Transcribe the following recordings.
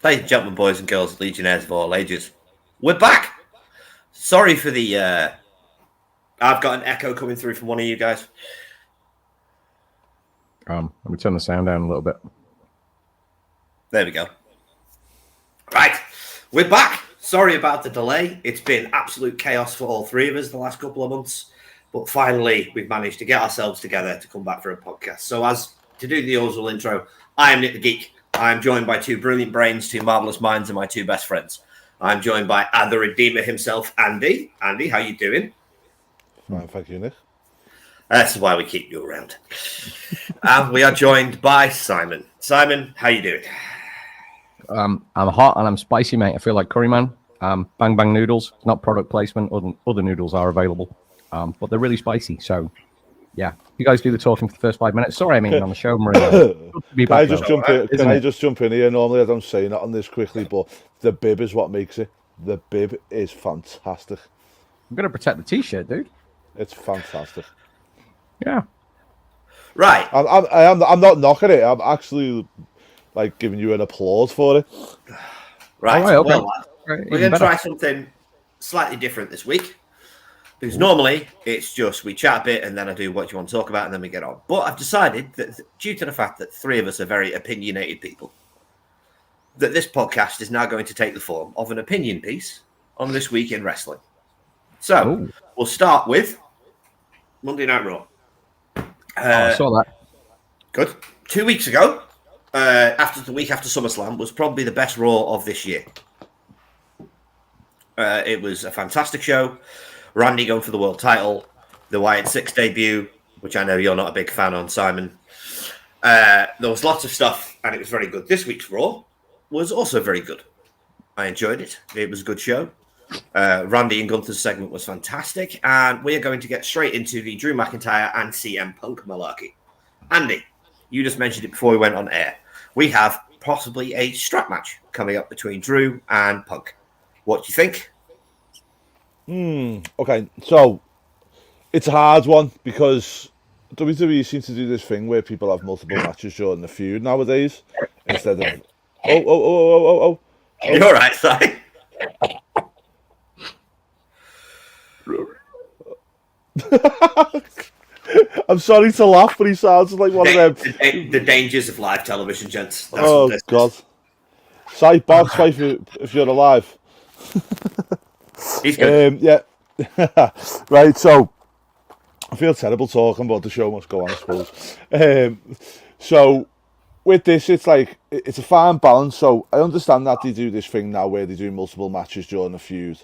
Ladies and gentlemen, boys and girls, legionnaires of all ages, we're back. Sorry for the. I've got an echo coming through from one of you guys. Let me turn the sound down a little bit. There we go. Right, we're back. Sorry about the delay. It's been absolute chaos for all three of us the last couple of months, but finally we've managed to get ourselves together to come back for a podcast. So, as to do the usual intro, I am Nick the Geek. I am joined by two brilliant brains, two marvelous minds, and my two best friends. I'm joined by the Redeemer himself, Andy. Andy, how you doing? Fine, thank you, Nick. That's why we keep you around. And we are joined by Simon. Simon, how you doing? I'm hot and I'm spicy, mate. I feel like Curry Man. Bang Bang noodles. Not product placement. Other noodles are available, but they're really spicy. So, yeah. You guys do the talking for the first 5 minutes. Sorry, I'm eating on the show, Maria. Can I just jump in here? Normally I don't say that on this quickly, but the bib is what makes it. The bib is fantastic. I'm going to protect the t-shirt, dude. It's fantastic. Yeah. Right. I'm not knocking it. I'm actually like giving you an applause for it. Right. Okay. Well, we're going to try something slightly different this week. Because normally it's just we chat a bit and then I do what you want to talk about and then we get on. But I've decided that due to the fact that three of us are very opinionated people, that this podcast is now going to take the form of an opinion piece on this week in wrestling. So we'll start with Monday Night Raw. I saw that. Good. 2 weeks ago, after the week after SummerSlam, was probably the best Raw of this year. It was a fantastic show. Randy going for the world title, the Wyatt Six debut, which I know you're not a big fan on, Simon. There was lots of stuff, and it was very good. This week's Raw was also very good. I enjoyed it. It was a good show. Randy and Gunther's segment was fantastic, and we are going to get straight into the Drew McIntyre and CM Punk malarkey. Andy, you just mentioned it before we went on air. We have possibly a strap match coming up between Drew and Punk. What do you think? Okay, so it's a hard one because WWE seems to do this thing where people have multiple matches during the feud nowadays instead of oh. You're all right, sorry. I'm sorry to laugh, but he sounds like one of them. The dangers of live television, gents. That's God. Side box wife if you're alive. He's good. Yeah. Right, so I feel terrible talking, but the show must go on, I suppose. So with this, it's like it's a fine balance. So I understand that they do this thing now where they do multiple matches during the feud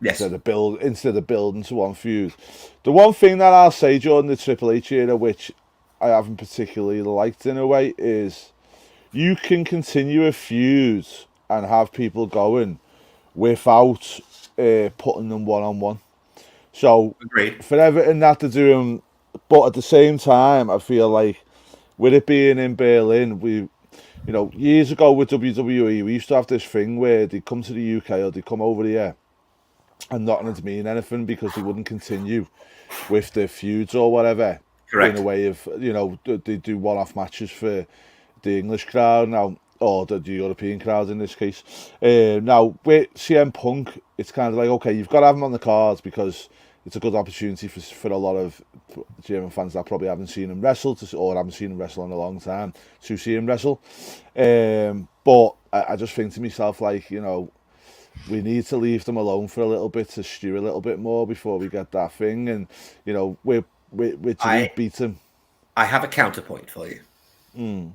instead of building to one feud. The one thing that I'll say during the Triple H era, which I haven't particularly liked in a way, is you can continue a feud and have people going without putting them one-on-one. So Agreed. for everything that they're doing, but at the same time, I feel like with it being in Berlin, years ago with WWE, we used to have this thing where they'd come to the UK or they'd come over here and not to mean anything because they wouldn't continue with the feuds or whatever. Correct. In a way of, they do one-off matches for the English crowd now, or the European crowd in this case. Now, with CM Punk, it's kind of like, okay, you've got to have him on the cards because it's a good opportunity for a lot of German fans that probably haven't seen him wrestle or haven't seen him wrestle in a long time to see him wrestle. But I just think to myself, like, we need to leave them alone for a little bit to stew a little bit more before we get that thing. And, we're beat him. I have a counterpoint for you.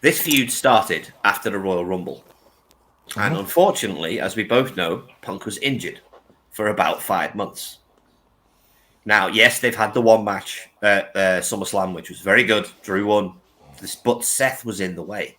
This feud started after the Royal Rumble. And unfortunately, as we both know, Punk was injured for about 5 months. Now, yes, they've had the one match at SummerSlam, which was very good. Drew won. But Seth was in the way.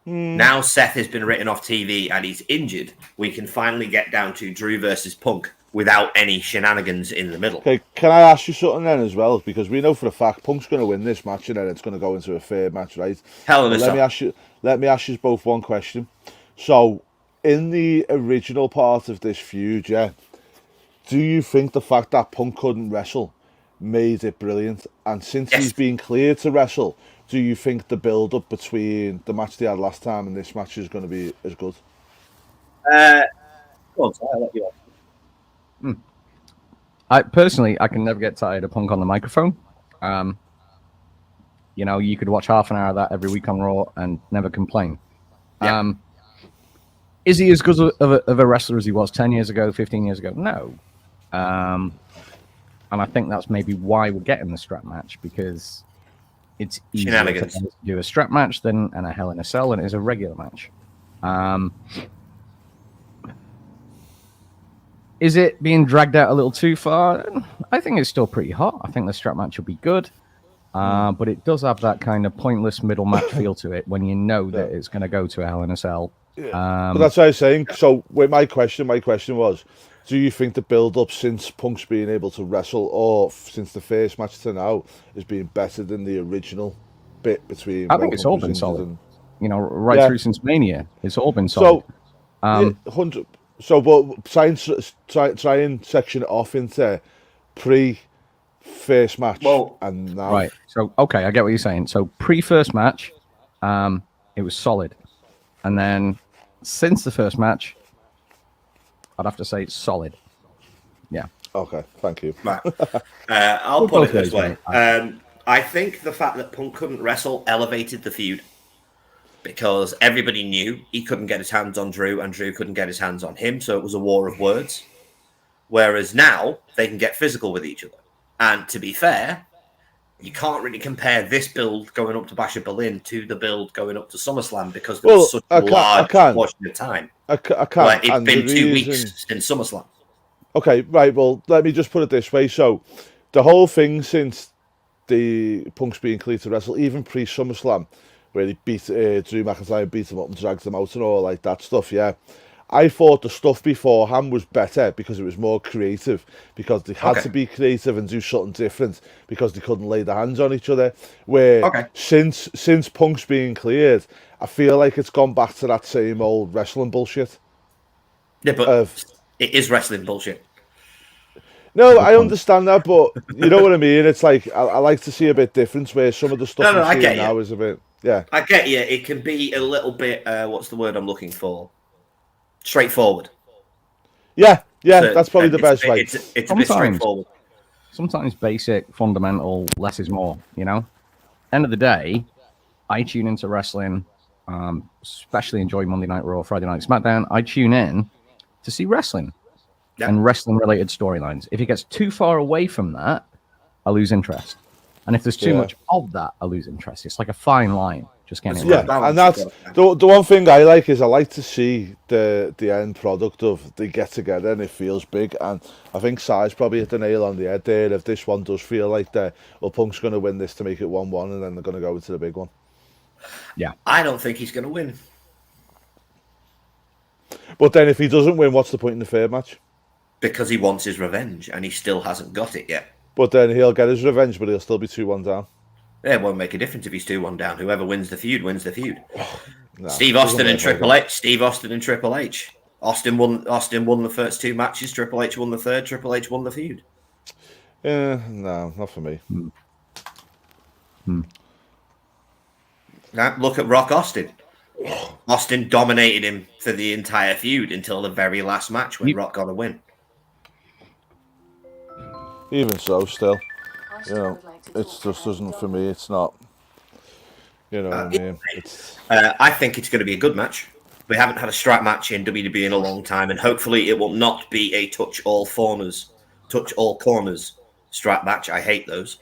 Now Seth has been written off TV and he's injured. We can finally get down to Drew versus Punk without any shenanigans in the middle. Okay, can I ask you something then as well? Because we know for a fact Punk's going to win this match and then it's going to go into a third match, right? Let me ask you both one question. So, in the original part of this feud, do you think the fact that Punk couldn't wrestle made it brilliant. And since Yes. he's been cleared to wrestle, do you think the build-up between the match they had last time and this match is going to be as good? Go on, Si, I'll let you on. I can never get tired of Punk on the microphone. You could watch half an hour of that every week on Raw and never complain. Yeah. Is he as good of a wrestler as he was 10 years ago, 15 years ago? No. And I think that's maybe why we're getting the strap match, because it's easier Shenanigans. to do a strap match than a Hell in a Cell, and it is a regular match. Is it being dragged out a little too far? I think it's still pretty hot. I think the strap match will be good. But it does have that kind of pointless middle match feel to it when you know that it's going to go to a Hell in a Cell. But that's what I was saying. So with my question was, do you think the build-up since Punk's being able to wrestle, or since the first match to now, is being better than the original bit between? I think it's all been solid. Yeah. Through since Mania, it's all been solid. So, 100. So, but try and section it off into pre-first match and now. Right. So, okay, I get what you're saying. So, pre-first match, it was solid, and then since the first match, I'd have to say it's solid. Yeah. Okay. Thank you. Right. I'll put it this both way. I think the fact that Punk couldn't wrestle elevated the feud, because everybody knew he couldn't get his hands on Drew and Drew couldn't get his hands on him. So it was a war of words. Whereas now they can get physical with each other. And to be fair, you can't really compare this build going up to Bash of Berlin to the build going up to SummerSlam, because there was such a large portion of time. I can't. Like, it's been 2 weeks since SummerSlam. Okay, right. Well, let me just put it this way. So the whole thing since the Punk's being cleared to wrestle, even pre-SummerSlam, where he beat Drew McIntyre, beat him up and dragged him out and all like that stuff, yeah. I thought the stuff beforehand was better because it was more creative, because they had to be creative and do something different because they couldn't lay their hands on each other. Where since Punk's being cleared, I feel like it's gone back to that same old wrestling bullshit. Yeah, but it is wrestling bullshit. No, I understand that, but you know what I mean? It's like, I like to see a bit difference, where some of the stuff I'm seeing now is a bit... Yeah, I get you. It can be a little bit. What's the word I'm looking for? Straightforward. Yeah, so, that's probably the best way. It's a bit straightforward. Sometimes basic, fundamental, less is more. End of the day, I tune into wrestling, especially enjoy Monday Night Raw, Friday Night SmackDown. I tune in to see wrestling and wrestling-related storylines. If it gets too far away from that, I lose interest. And if there's too much of that, I lose interest. It's like a fine line. Just getting it right. And that's the one thing I like is I like to see the end product of they get together and it feels big. And I think Si's probably hit the nail on the head there. If this one does feel like Punk's going to win this to make it 1-1, and then they're going to go into the big one. Yeah. I don't think he's going to win. But then if he doesn't win, what's the point in the third match? Because he wants his revenge and he still hasn't got it yet. But then he'll get his revenge, but he'll still be 2-1 down. Yeah, it won't make a difference if he's 2-1 down. Whoever wins the feud wins the feud. No, Steve Austin and Triple H. Steve Austin and Triple H. Austin won the first 2 matches. Triple H won the third. Triple H won the feud. No, not for me. Now, look at Rock Austin. Austin dominated him for the entire feud until the very last match when Rock got a win. Even so, still, it just doesn't, for me, it's not, what I mean? I think it's going to be a good match. We haven't had a strap match in WWE in a long time, and hopefully it will not be a touch all corners strap match. I hate those.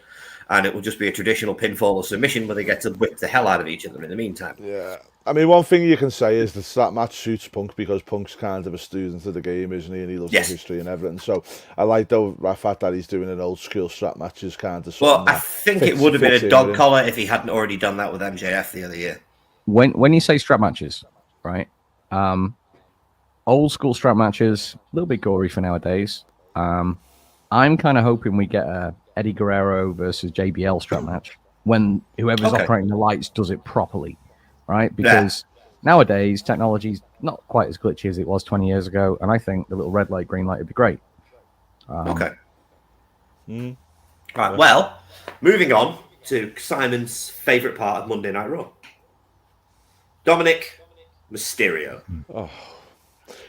And it will just be a traditional pinfall or submission where they get to whip the hell out of each other in the meantime. Yeah. I mean, one thing you can say is the strap match suits Punk because Punk's kind of a student of the game, isn't he? And he loves the history and everything. So I like the fact that he's doing an old school strap match is kind of something. Well, I think it would have been a dog collar if he hadn't already done that with MJF the other year. When you say strap matches, right? Old school strap matches, a little bit gory for nowadays. I'm kind of hoping we get a Eddie Guerrero versus JBL strap match when whoever's operating the lights does it properly, right? Because nowadays technology's not quite as glitchy as it was 20 years ago, and I think the little red light, green light would be great. Right. Well, moving on to Simon's favourite part of Monday Night Raw. Dominic Mysterio.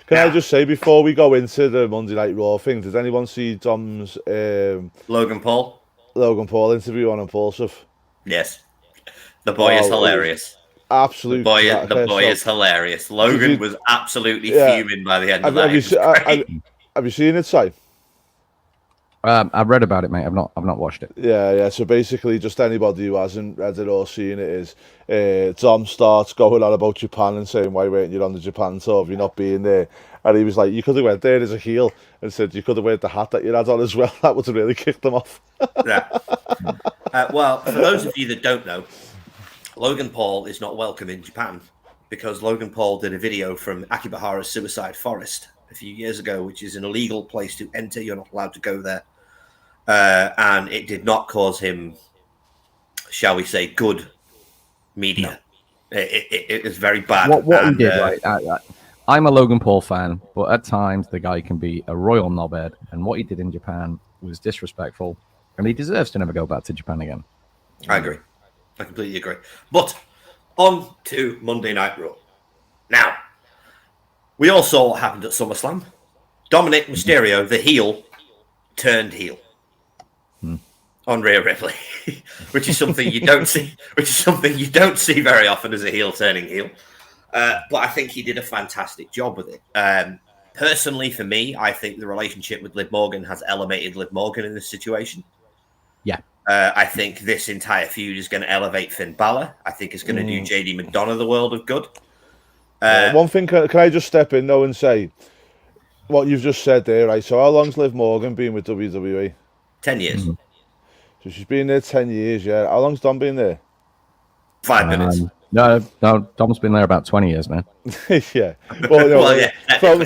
Can I Now- just say before we go into the Monday Night Raw thing, did anyone see Dom's Logan Paul. Logan Paul interview on Impulsive? Yes. The boy is Oh, it was hilarious. Absolute. The boy is hilarious. Logan you- was absolutely Yeah. fuming by the end of Have, that. have, you, It was se- great. have you seen it, Si? I've read about it, mate. I've not watched it. Yeah. So basically, just anybody who hasn't read it or seen it is, Dom starts going on about Japan and saying, "Why weren't you on the Japan tour? Have you not been there?" And he was like, "You could have went there as a heel and said you could have wear the hat that you had on as well. That would have really kicked them off." Yeah. Well, for those of you that don't know, Logan Paul is not welcome in Japan because Logan Paul did a video from Akibahara's Suicide Forest a few years ago, which is an illegal place to enter. You're not allowed to go there. And it did not cause him, shall we say, good media. No. It was very bad. What he did, right? I'm a Logan Paul fan, but at times the guy can be a royal knobhead, and what he did in Japan was disrespectful, and he deserves to never go back to Japan again. I agree. I completely agree. But on to Monday Night Raw. Now, we all saw what happened at SummerSlam. Dominic Mysterio, the heel, turned heel on Rhea Ripley, which is something you don't see. Which is something you don't see very often as a heel turning heel. But I think he did a fantastic job with it. Personally, for me, I think the relationship with Liv Morgan has elevated Liv Morgan in this situation. Yeah. I think this entire feud is going to elevate Finn Balor. I think it's going to do JD McDonough the world of good. One thing, can I just step in though and say what you've just said there, right? So how long's Liv Morgan been with WWE? 10 years. So she's been there 10 years, yeah. How long's Dom been there? 5 minutes. No, Dom's been there about 20 years, man. Yeah. Well, no, Well, yeah, so,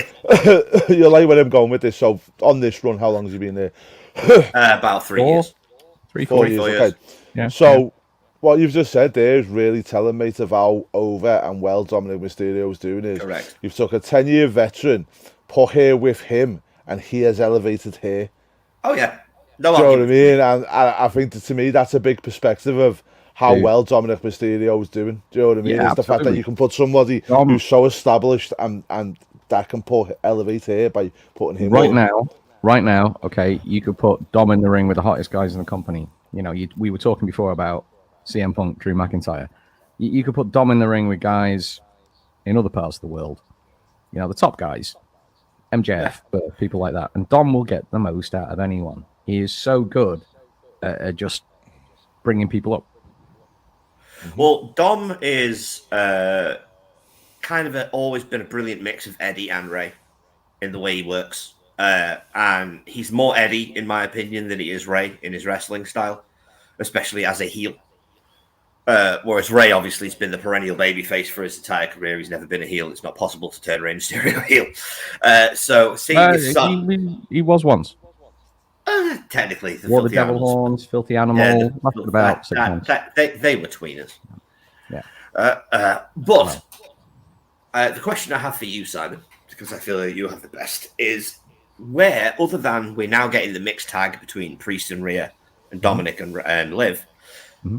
you're like where I'm going with this. So on this run, how long has he been there? About 3 years. 4 years, 4 years. okay. Yeah. So what you've just said there is really telling me of how over and well Dominic Mysterio is doing is. Correct. You've took a 10-year veteran, put her with him, and he has elevated her. Oh, yeah. No Do you know what I argument. mean? And I think that, to me, that's a big perspective of how Dude. well Dominic Mysterio is doing. Do you know what I mean? Yeah, It's the fact that absolutely. you can put somebody Dom- who's so established and that can elevate her by putting him Right now, okay, you could put Dom in the ring with the hottest guys in the company. You know, we were talking before about CM Punk, Drew McIntyre. You could put Dom in the ring with guys in other parts of the world. You know, the top guys, MJF, but people like that. And Dom will get the most out of anyone. He is so good at just bringing people up. Well, Dom is kind of always been a brilliant mix of Eddie and Ray in the way he works. And he's more Eddie, in my opinion, than he is Ray in his wrestling style, especially as a heel. Whereas Ray obviously has been the perennial babyface for his entire career. He's never been a heel. It's not possible to turn Rey Mysterio heel. So seeing his son, He was once. technically, the Wore the filthy devil animals. horns, filthy animal. Lasted about 6 months. They were tweeners. Yeah. But the question I have for you, Simon, because I feel that you have the best, is where, other than we're now getting the mixed tag between Priest and Rhea and Dominic and Liv,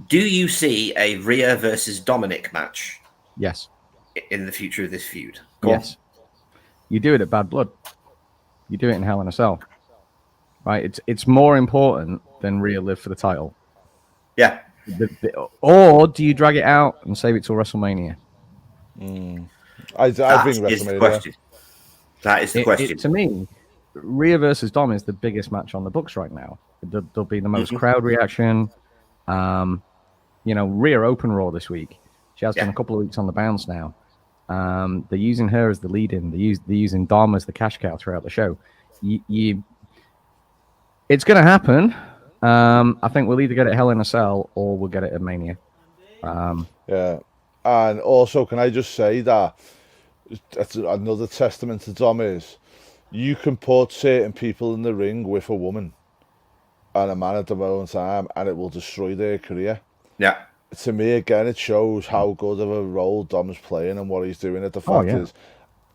do you see a Rhea versus Dominic match Yes. in the future of this feud? Go on. Yes. You do it at Bad Blood. You do it in Hell in a Cell. Right? It's more important than Rhea Liv for the title. Yeah. Or do you drag it out and save it till WrestleMania? I That think is the WrestleMania. question. That is the question. To me, Rhea versus Dom is the biggest match on the books right now. There'll be the most crowd reaction. You know, Rhea open Raw this week. She has been a couple of weeks on the bounce now. They're using her as the lead-in. They're using Dom as the cash cow throughout the show. It's going to happen. I think we'll either get it Hell in a Cell or we'll get it at Mania. Yeah. And also, can I just say that that's another testament to Dom is you can put certain people in the ring with a woman and a man at the moment time and it will destroy their career. Yeah. To me, again, it shows how good of a role Dom's playing and what he's doing. And the fact is,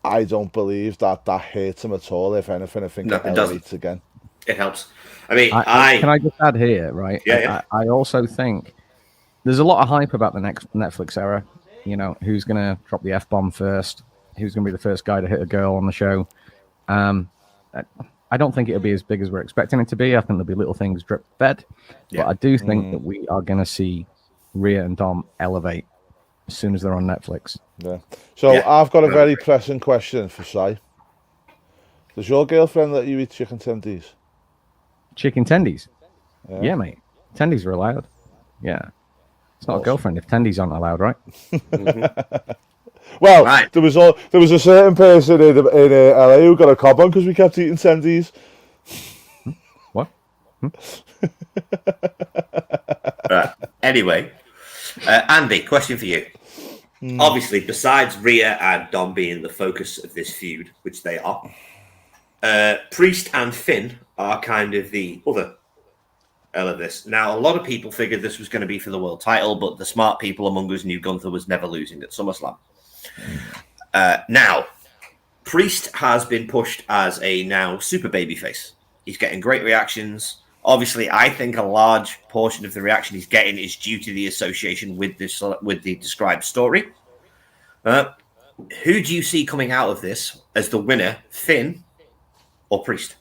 I don't believe that hurts him at all. If anything, I think No, it it doesn't. elevates again. It helps. I mean, Can I just add here, right? Yeah. I also think there's a lot of hype about the next Netflix era. You know, who's going to drop the F-bomb first? Who's going to be the first guy to hit a girl on the show? I don't think it'll be as big as we're expecting it to be. I think there'll be little things drip fed. Yeah. But I do think that we are going to see Rhea and Dom elevate as soon as they're on Netflix. Yeah. So I've got a very pressing question for Si. Does your girlfriend let you eat chicken tendies? Chicken tendies? Yeah, mate. Tendies are allowed. Yeah. It's not a girlfriend if tendies aren't allowed, right? Well, there was a certain person in LA who got a cob on because we kept eating tendies. What? Anyway, Andy, question for you. Obviously, besides Rhea and Dom being the focus of this feud, which they are, Priest and Finn are kind of the other element of this. Now, a lot of people figured this was going to be for the world title, but the smart people among us knew Gunther was never losing at SummerSlam. Now, Priest has been pushed as a now super babyface. He's getting great reactions. Obviously, I think a large portion of the reaction he's getting is due to the association with the described story. Who do you see coming out of this as the winner, Finn or Priest?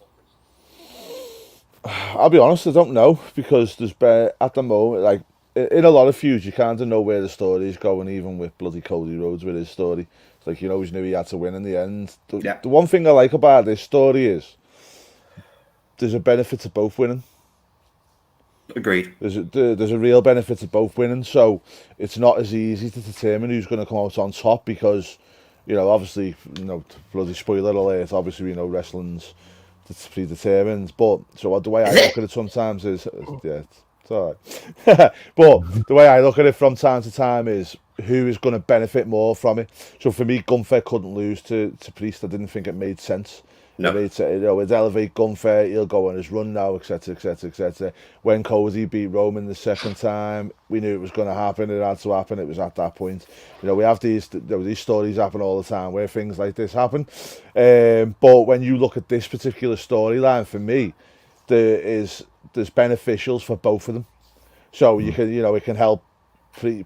I'll be honest, I don't know, because there's at the moment, like in a lot of feuds, you kind of know where the story is going, even with bloody Cody Rhodes with his story. It's like, you always knew he had to win in the end. The one thing I like about this story is there's a benefit to both winning. Agreed. There's a real benefit to both winning, so it's not as easy to determine who's going to come out on top because, obviously, bloody spoiler alert, obviously we know wrestling's predetermined, but so the way I look at it sometimes is, it's all right. But the way I look at it from time to time is who is going to benefit more from it. So for me, Gunther couldn't lose to Priest. I didn't think it made sense. No. It'd elevate Gunther, he'll go on his run now, etc, etc, etc. When Cody beat Roman the second time, we knew it was going to happen. It had to happen. It was at that point. We have these stories happen all the time where things like this happen. But when you look at this particular storyline, for me, there's beneficials for both of them. So you can, it can help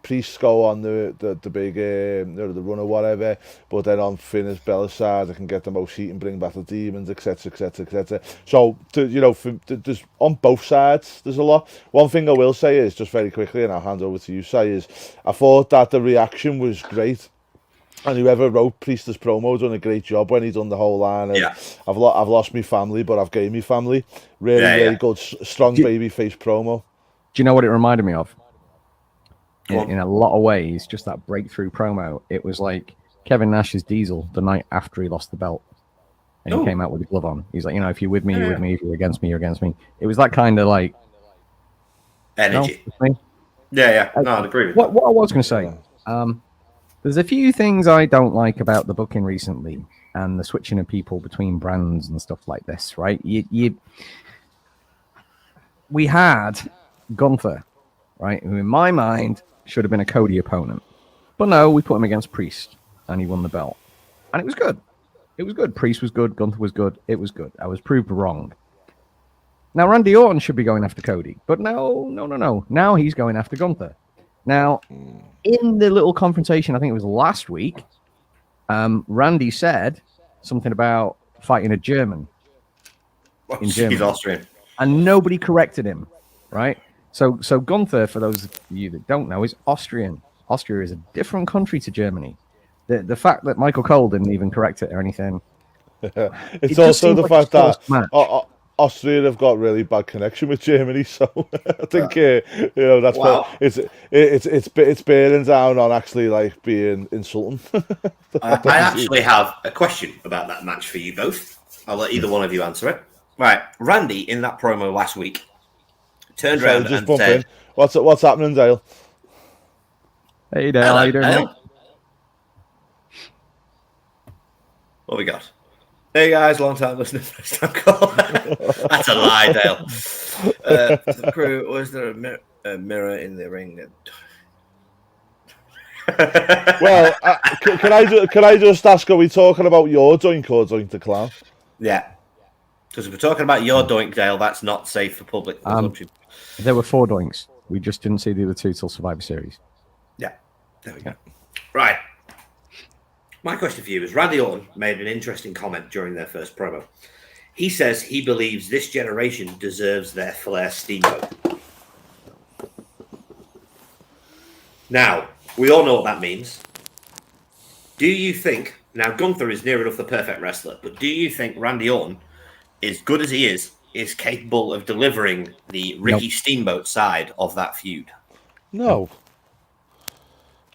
Priest go on the big the run or whatever, but then on Finn's Bella's side, they can get the most heat and bring back the demons, etc, etc, etc. So there's on both sides there's a lot. One thing I will say is, just very quickly, and I'll hand over to you, Si, is I thought that the reaction was great. And whoever wrote Priest's promo done a great job when he done the whole line of I've lost my family, but I've gained my family. Really good, strong baby face promo. Do you know what it reminded me of? In a lot of ways, just that breakthrough promo. It was like Kevin Nash's Diesel the night after he lost the belt. And he came out with a glove on. He's like, if you're with me, you're with me. If you're against me, you're against me. It was that kind of like... energy. No, I'd agree with what I was going to say. There's a few things I don't like about the booking recently and the switching of people between brands and stuff like this, right? We had Gunther, right, who in my mind should have been a Cody opponent. But no, we put him against Priest and he won the belt. And it was good. It was good. Priest was good. Gunther was good. It was good. I was proved wrong. Now, Randy Orton should be going after Cody. But no. Now he's going after Gunther. Now, in the little confrontation, I think it was last week, Randy said something about fighting a German in Germany. He's Austrian. And nobody corrected him, right? So Gunther, for those of you that don't know, is Austrian. Austria is a different country to Germany. The fact that Michael Cole didn't even correct it or anything. It's also the fact that Austria have got really bad connection with Germany, so I think that's it's bearing down on actually like being insulting. I actually have a question about that match for you both. I'll let either one of you answer it. Right, Randy in that promo last week turned around and said, in. "What's happening, Dale?" Hey Dale, how you doing? Dale? What we got? Hey guys, long time listener, first time call. That's a lie, Dale. The crew, was there a mirror in the ring? Well, can I just ask? Are we talking about your Doink or Doink the Clown? Yeah. Because if we're talking about your Doink, Dale, that's not safe for public consumption. There were 4 doinks. We just didn't see the other 2 till Survivor Series. Yeah, there we go. Right. My question for you is, Randy Orton made an interesting comment during their first promo. He says he believes this generation deserves their Flair Steamboat. Now, we all know what that means. Do you think, now Gunther is near enough the perfect wrestler, but do you think Randy Orton, as good as he is capable of delivering the Ricky Steamboat side of that feud? No.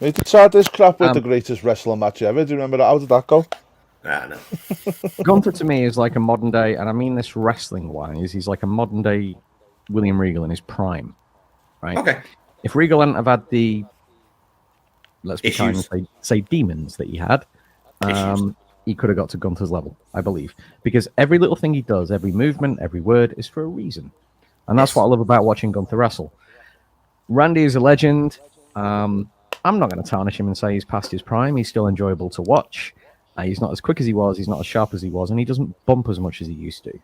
They decided this crap with the greatest wrestling match ever. Do you remember that? How did that go? No. Gunther to me is like a modern day, and I mean this wrestling wise, he's like a modern day William Regal in his prime, right? Okay. If Regal hadn't have had the, let's be Issues. kind and say demons that he had, he could have got to Gunther's level, I believe. Because every little thing he does, every movement, every word is for a reason. And that's what I love about watching Gunther wrestle. Randy is a legend. I'm not going to tarnish him and say he's past his prime. He's still enjoyable to watch. He's not as quick as he was. He's not as sharp as he was. And he doesn't bump as much as he used to.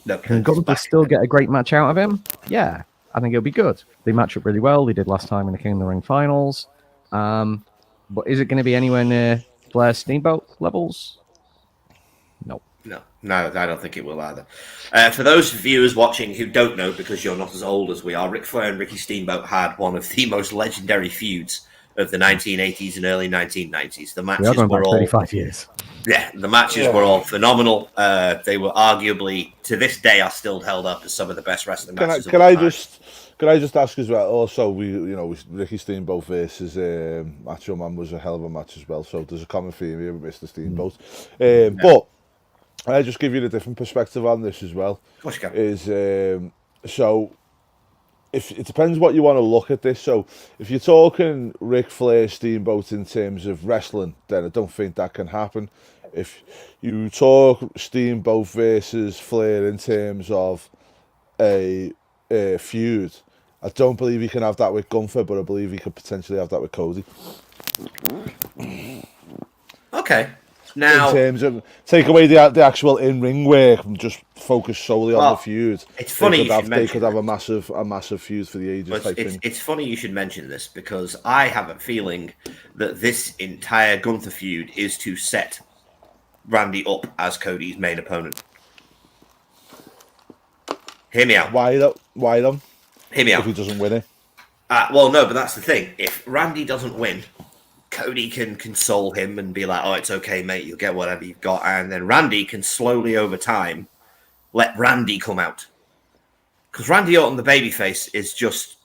No, Can Gunther still get a great match out of him? Yeah, I think it'll be good. They match up really well. They did last time in the King of the Ring finals. But is it going to be anywhere near Flair Steamboat levels? No. No, I don't think it will either. For those viewers watching who don't know, because you're not as old as we are, Ric Flair and Ricky Steamboat had one of the most legendary feuds of the 1980s and early 1990s. The matches were all 35 years. Yeah, the matches were all phenomenal. They were arguably, to this day, are still held up as some of the best wrestling matches. Can I just ask as well? Also, Ricky Steamboat versus Macho Man was a hell of a match as well. So there's a common theme here with Mr. Steamboat. But I just give you a different perspective on this as well. Of course you can. So if it depends what you want to look at this. So if you're talking Ric Flair Steamboat in terms of wrestling, then I don't think that can happen. If you talk Steamboat versus Flair in terms of a feud, I don't believe you can have that with Gunther, but I believe you could potentially have that with Cody. Okay. Now, in terms of take away the actual in-ring work and just focus solely on the feud. It's funny they could have a massive feud for the ages. It's funny you should mention this, because I have a feeling that this entire Gunther feud is to set Randy up as Cody's main opponent. Hear me out. Why though? Hear me out. If he doesn't win it. Well, no, but that's the thing. If Randy doesn't win, Cody can console him and be like, "Oh, it's okay, mate. You'll get whatever you've got." And then Randy can slowly, over time, let Randy come out. Because Randy Orton, the babyface, is just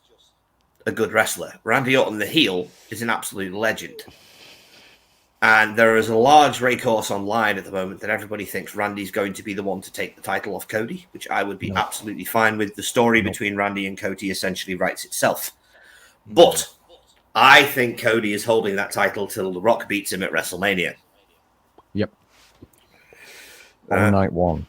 a good wrestler. Randy Orton, the heel, is an absolute legend. And there is a large recourse online at the moment that everybody thinks Randy's going to be the one to take the title off Cody, which I would be absolutely fine with. The story between Randy and Cody essentially writes itself. But I think Cody is holding that title till The Rock beats him at WrestleMania. Yep. On night one.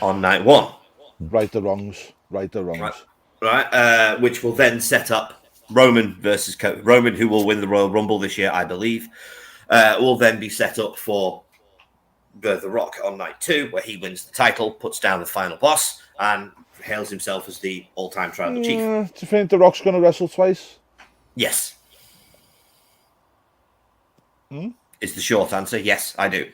On night one. Right the wrongs. Right. Which will then set up Roman versus Cody. Roman, who will win the Royal Rumble this year, I believe, will then be set up for The Rock on night 2, where he wins the title, puts down the final boss, and hails himself as the all-time tribal chief. Do you think The Rock's going to wrestle twice? Yes. Is the short answer. Yes, I do.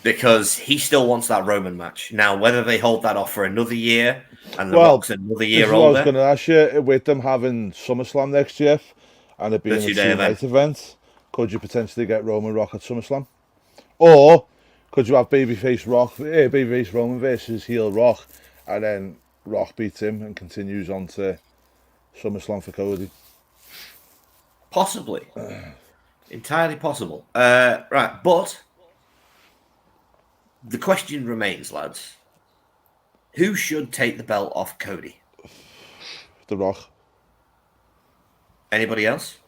Because he still wants that Roman match. Now, whether they hold that off for another year, and The Rock's another year older. I was going to ask you, with them having SummerSlam next year, and it being a two-night event, could you potentially get Roman Rock at SummerSlam? Or could you have babyface Roman versus heel Rock, and then Rock beats him and continues on to SummerSlam for Cody? Possibly. Entirely possible. Right, but the question remains, lads. Who should take the belt off Cody? The Rock. Anybody else?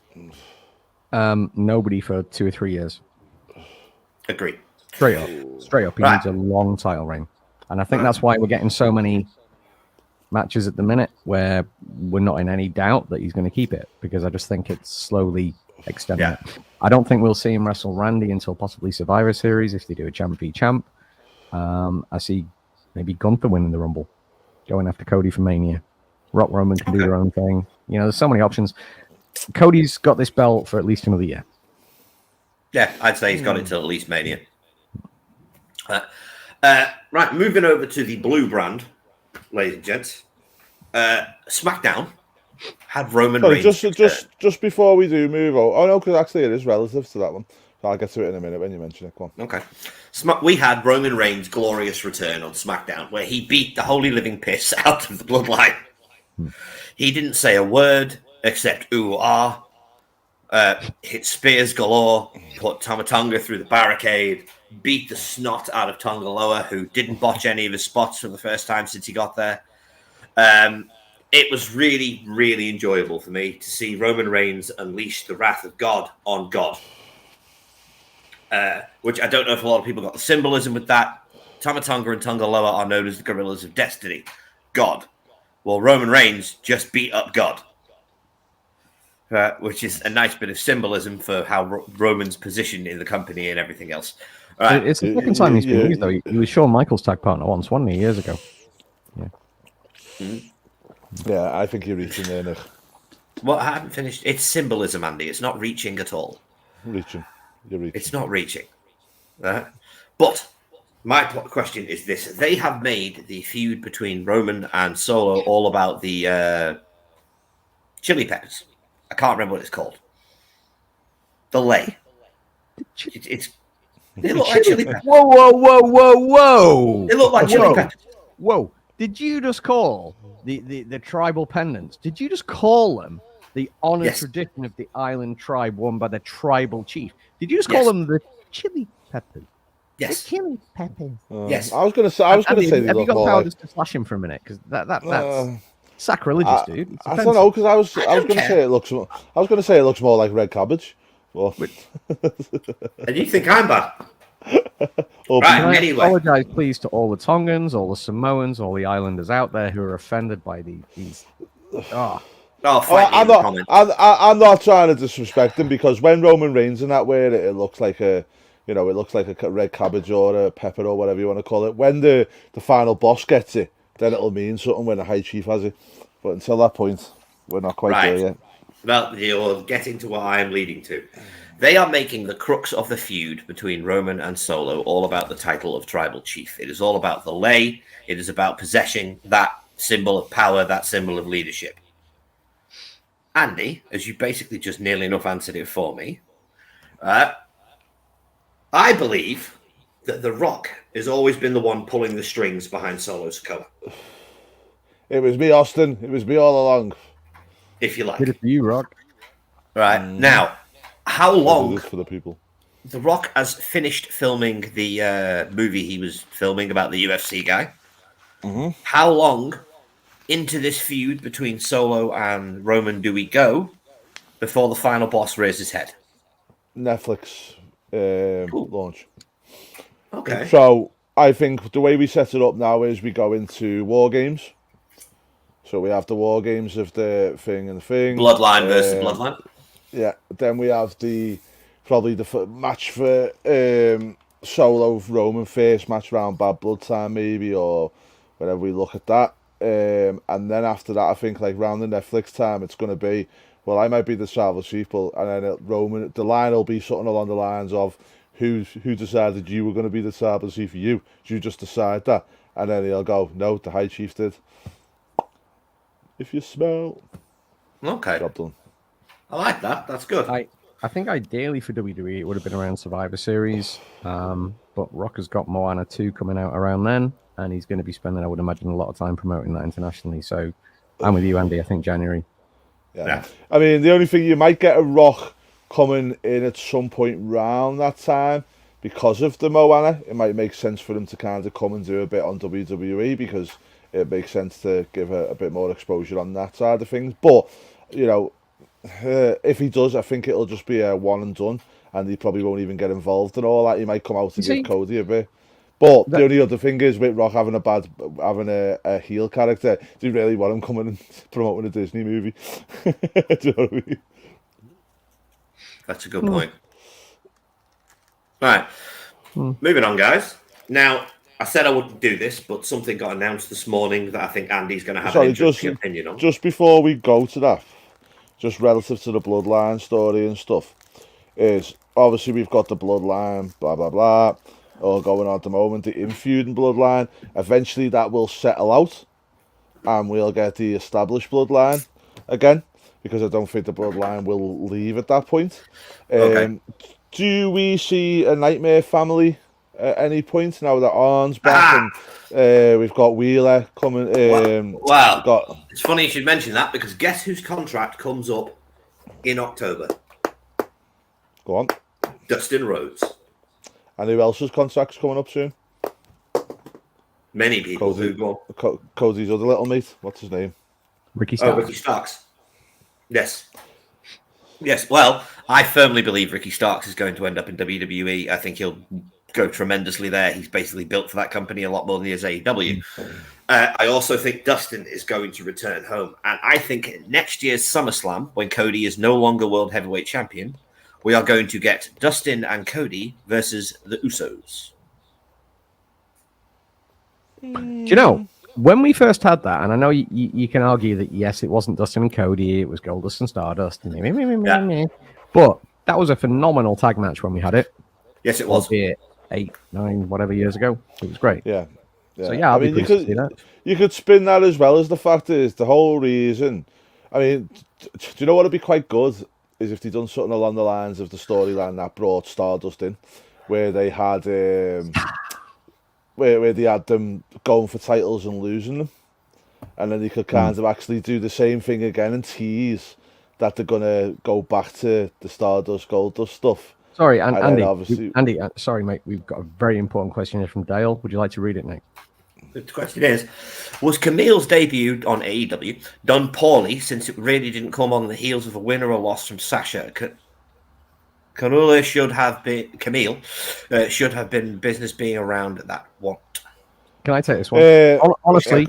Nobody for 2 or 3 years. Agree. Straight up. He needs a long title reign. And I think that's why we're getting so many matches at the minute where we're not in any doubt that he's going to keep it, because I just think it's slowly extending it. I don't think we'll see him wrestle Randy until possibly Survivor Series if they do a champ v champ. I see Maybe Gunther winning the Rumble, going after Cody for Mania. Rock Roman can do their own thing. You know, there's so many options. Cody's got this belt for at least another year. Yeah, I'd say he's got it till at least Mania. Right, moving over to the blue brand, ladies and gents. SmackDown had Roman Reigns. Just before we do move on. Oh no, because actually it is relative to that one. So I'll get to it in a minute when you mention it. Come on. Okay. We had Roman Reigns' glorious return on SmackDown, where he beat the holy living piss out of the Bloodline. He didn't say a word except ooh ah. Hit spears galore, put Tamatonga through the barricade, beat the snot out of Tonga Loa, who didn't botch any of his spots for the first time since he got there. It was really, really enjoyable for me to see Roman Reigns unleash the wrath of God on God. Which I don't know if a lot of people got the symbolism with that. Tamatonga and Tonga Loa are known as the Gorillas of Destiny. God. Well, Roman Reigns just beat up God. Which is a nice bit of symbolism for how Roman's position in the company and everything else. Right. It's the second time he's been used, though. He was Shawn Michaels' tag partner once, wasn't he, years ago? Yeah. Yeah, I think you're reaching there, Nick. Well, I haven't finished. It's symbolism, Andy. It's not reaching at all. You're reaching. It's not reaching. But my question is this. They have made the feud between Roman and Solo all about the chili peppers. I can't remember what it's called. The lay. They look like chili peppers. Whoa! They look like chili peppers. Whoa! Did you just call the tribal pendants? Did you just call them the honor tradition of the island tribe won by the tribal chief? Did you just call them the chili peppers? Yes. The chili peppers. Yes. I was going to say. Have you got power just to slash him for a minute? Because that's sacrilegious, dude. I don't know, because I was going to say it looks. I was going to say it looks more like red cabbage. Well. And you think I'm bad? Right, anyway. I apologize, please, to all the Tongans, all the Samoans, all the islanders out there who are offended by these. I'm not trying to disrespect them, because when Roman Reigns in that way, it looks like a red cabbage or a pepper or whatever you want to call it. When the final boss gets it, then it'll mean something when the High Chief has it. But until that point, we're not quite there yet. Well, you're getting to what I am leading to. They are making the crux of the feud between Roman and Solo all about the title of Tribal Chief. It is all about the lay. It is about possessing that symbol of power, that symbol of leadership. Andy, as you basically just nearly enough answered it for me, I believe that The Rock has always been the one pulling the strings behind Solo Sikoa. It was me, Austin. It was me all along. If you like. Did it for you, Rock. Right. Now, how long... for the people. The Rock has finished filming the movie he was filming about the UFC guy. Mm-hmm. How long into this feud between Solo and Roman do we go before the final boss rears his head? Netflix launch. Okay. So I think the way we set it up now is we go into War Games. So we have the War Games of the thing and the thing. Bloodline versus Bloodline. Yeah. Then we have probably the match for Solo Roman, first match round Bad Blood time maybe, or whenever we look at that. And then after that, I think like round the Netflix time, it's going to be, well, I might be the Tribal Chief, and then Roman, the line will be something along the lines of, who decided you were going to be the Tribal Chief for you? Did you just decide that? And then he'll go, no, the High Chief did. If you smell. Okay. Job done. I like that. That's good. I think ideally for WWE, it would have been around Survivor Series. But Rock has got Moana 2 coming out around then. And he's going to be spending, I would imagine, a lot of time promoting that internationally. So I'm with you, Andy. I think January. Yeah. I mean, the only thing, you might get a Rock coming in at some point round that time because of the Moana. It might make sense for him to kind of come and do a bit on WWE, because it makes sense to give a bit more exposure on that side of things. But, you know, if he does, I think it'll just be a one and done, and he probably won't even get involved in all that. He might come out and give Cody a bit. But the only other thing is, with Rock having a heel character, do you really want him coming and promoting a Disney movie? Do you know what I mean? That's a good point. All right. Moving on, guys. Now, I said I wouldn't do this, but something got announced this morning that I think Andy's going to have an Sorry, interesting opinion on. just before we go to that, just relative to the bloodline story and stuff, is obviously we've got the bloodline, blah blah blah, all going on at the moment. The infeuding bloodline. Eventually, that will settle out, and we'll get the established bloodline again, because I don't think the bloodline will leave at that point. Okay. Do we see a Nightmare family at any point now that Arn's back and we've got Wheeler coming? Wow. It's funny you should mention that, because guess whose contract comes up in October? Go on. Dustin Rhodes. And who else's contract's coming up soon? Many people who go. Cody's other little mate. What's his name? Ricky Starks. Oh, Ricky Starks. Yes. Well, I firmly believe Ricky Starks is going to end up in WWE. I think he'll go tremendously there. He's basically built for that company a lot more than he is AEW. I also think Dustin is going to return home. And I think next year's SummerSlam, when Cody is no longer World Heavyweight Champion, we are going to get Dustin and Cody versus the Usos. Do you know, when we first had that, and I know you can argue that, yes, it wasn't Dustin and Cody, it was Goldust and Stardust. But that was a phenomenal tag match when we had it. Yes, it was. 8, 9, whatever years ago. It was great. Yeah. So, yeah, you could spin that as well as the fact is the whole reason. I mean, do you know what would be quite good? Is if they'd done something along the lines of the storyline that brought Stardust in, where they had where they had them going for titles and losing them, and then they could kind of actually do the same thing again and tease that they're gonna go back to the Stardust Goldust stuff. Sorry, Andy, sorry, mate, we've got a very important question here from Dale. Would you like to read it, Nick? The question is, was Camille's debut on AEW done poorly, since it really didn't come on the heels of a win or a loss from Sasha? Camille should have been business being around that one. Can I take this one? Honestly,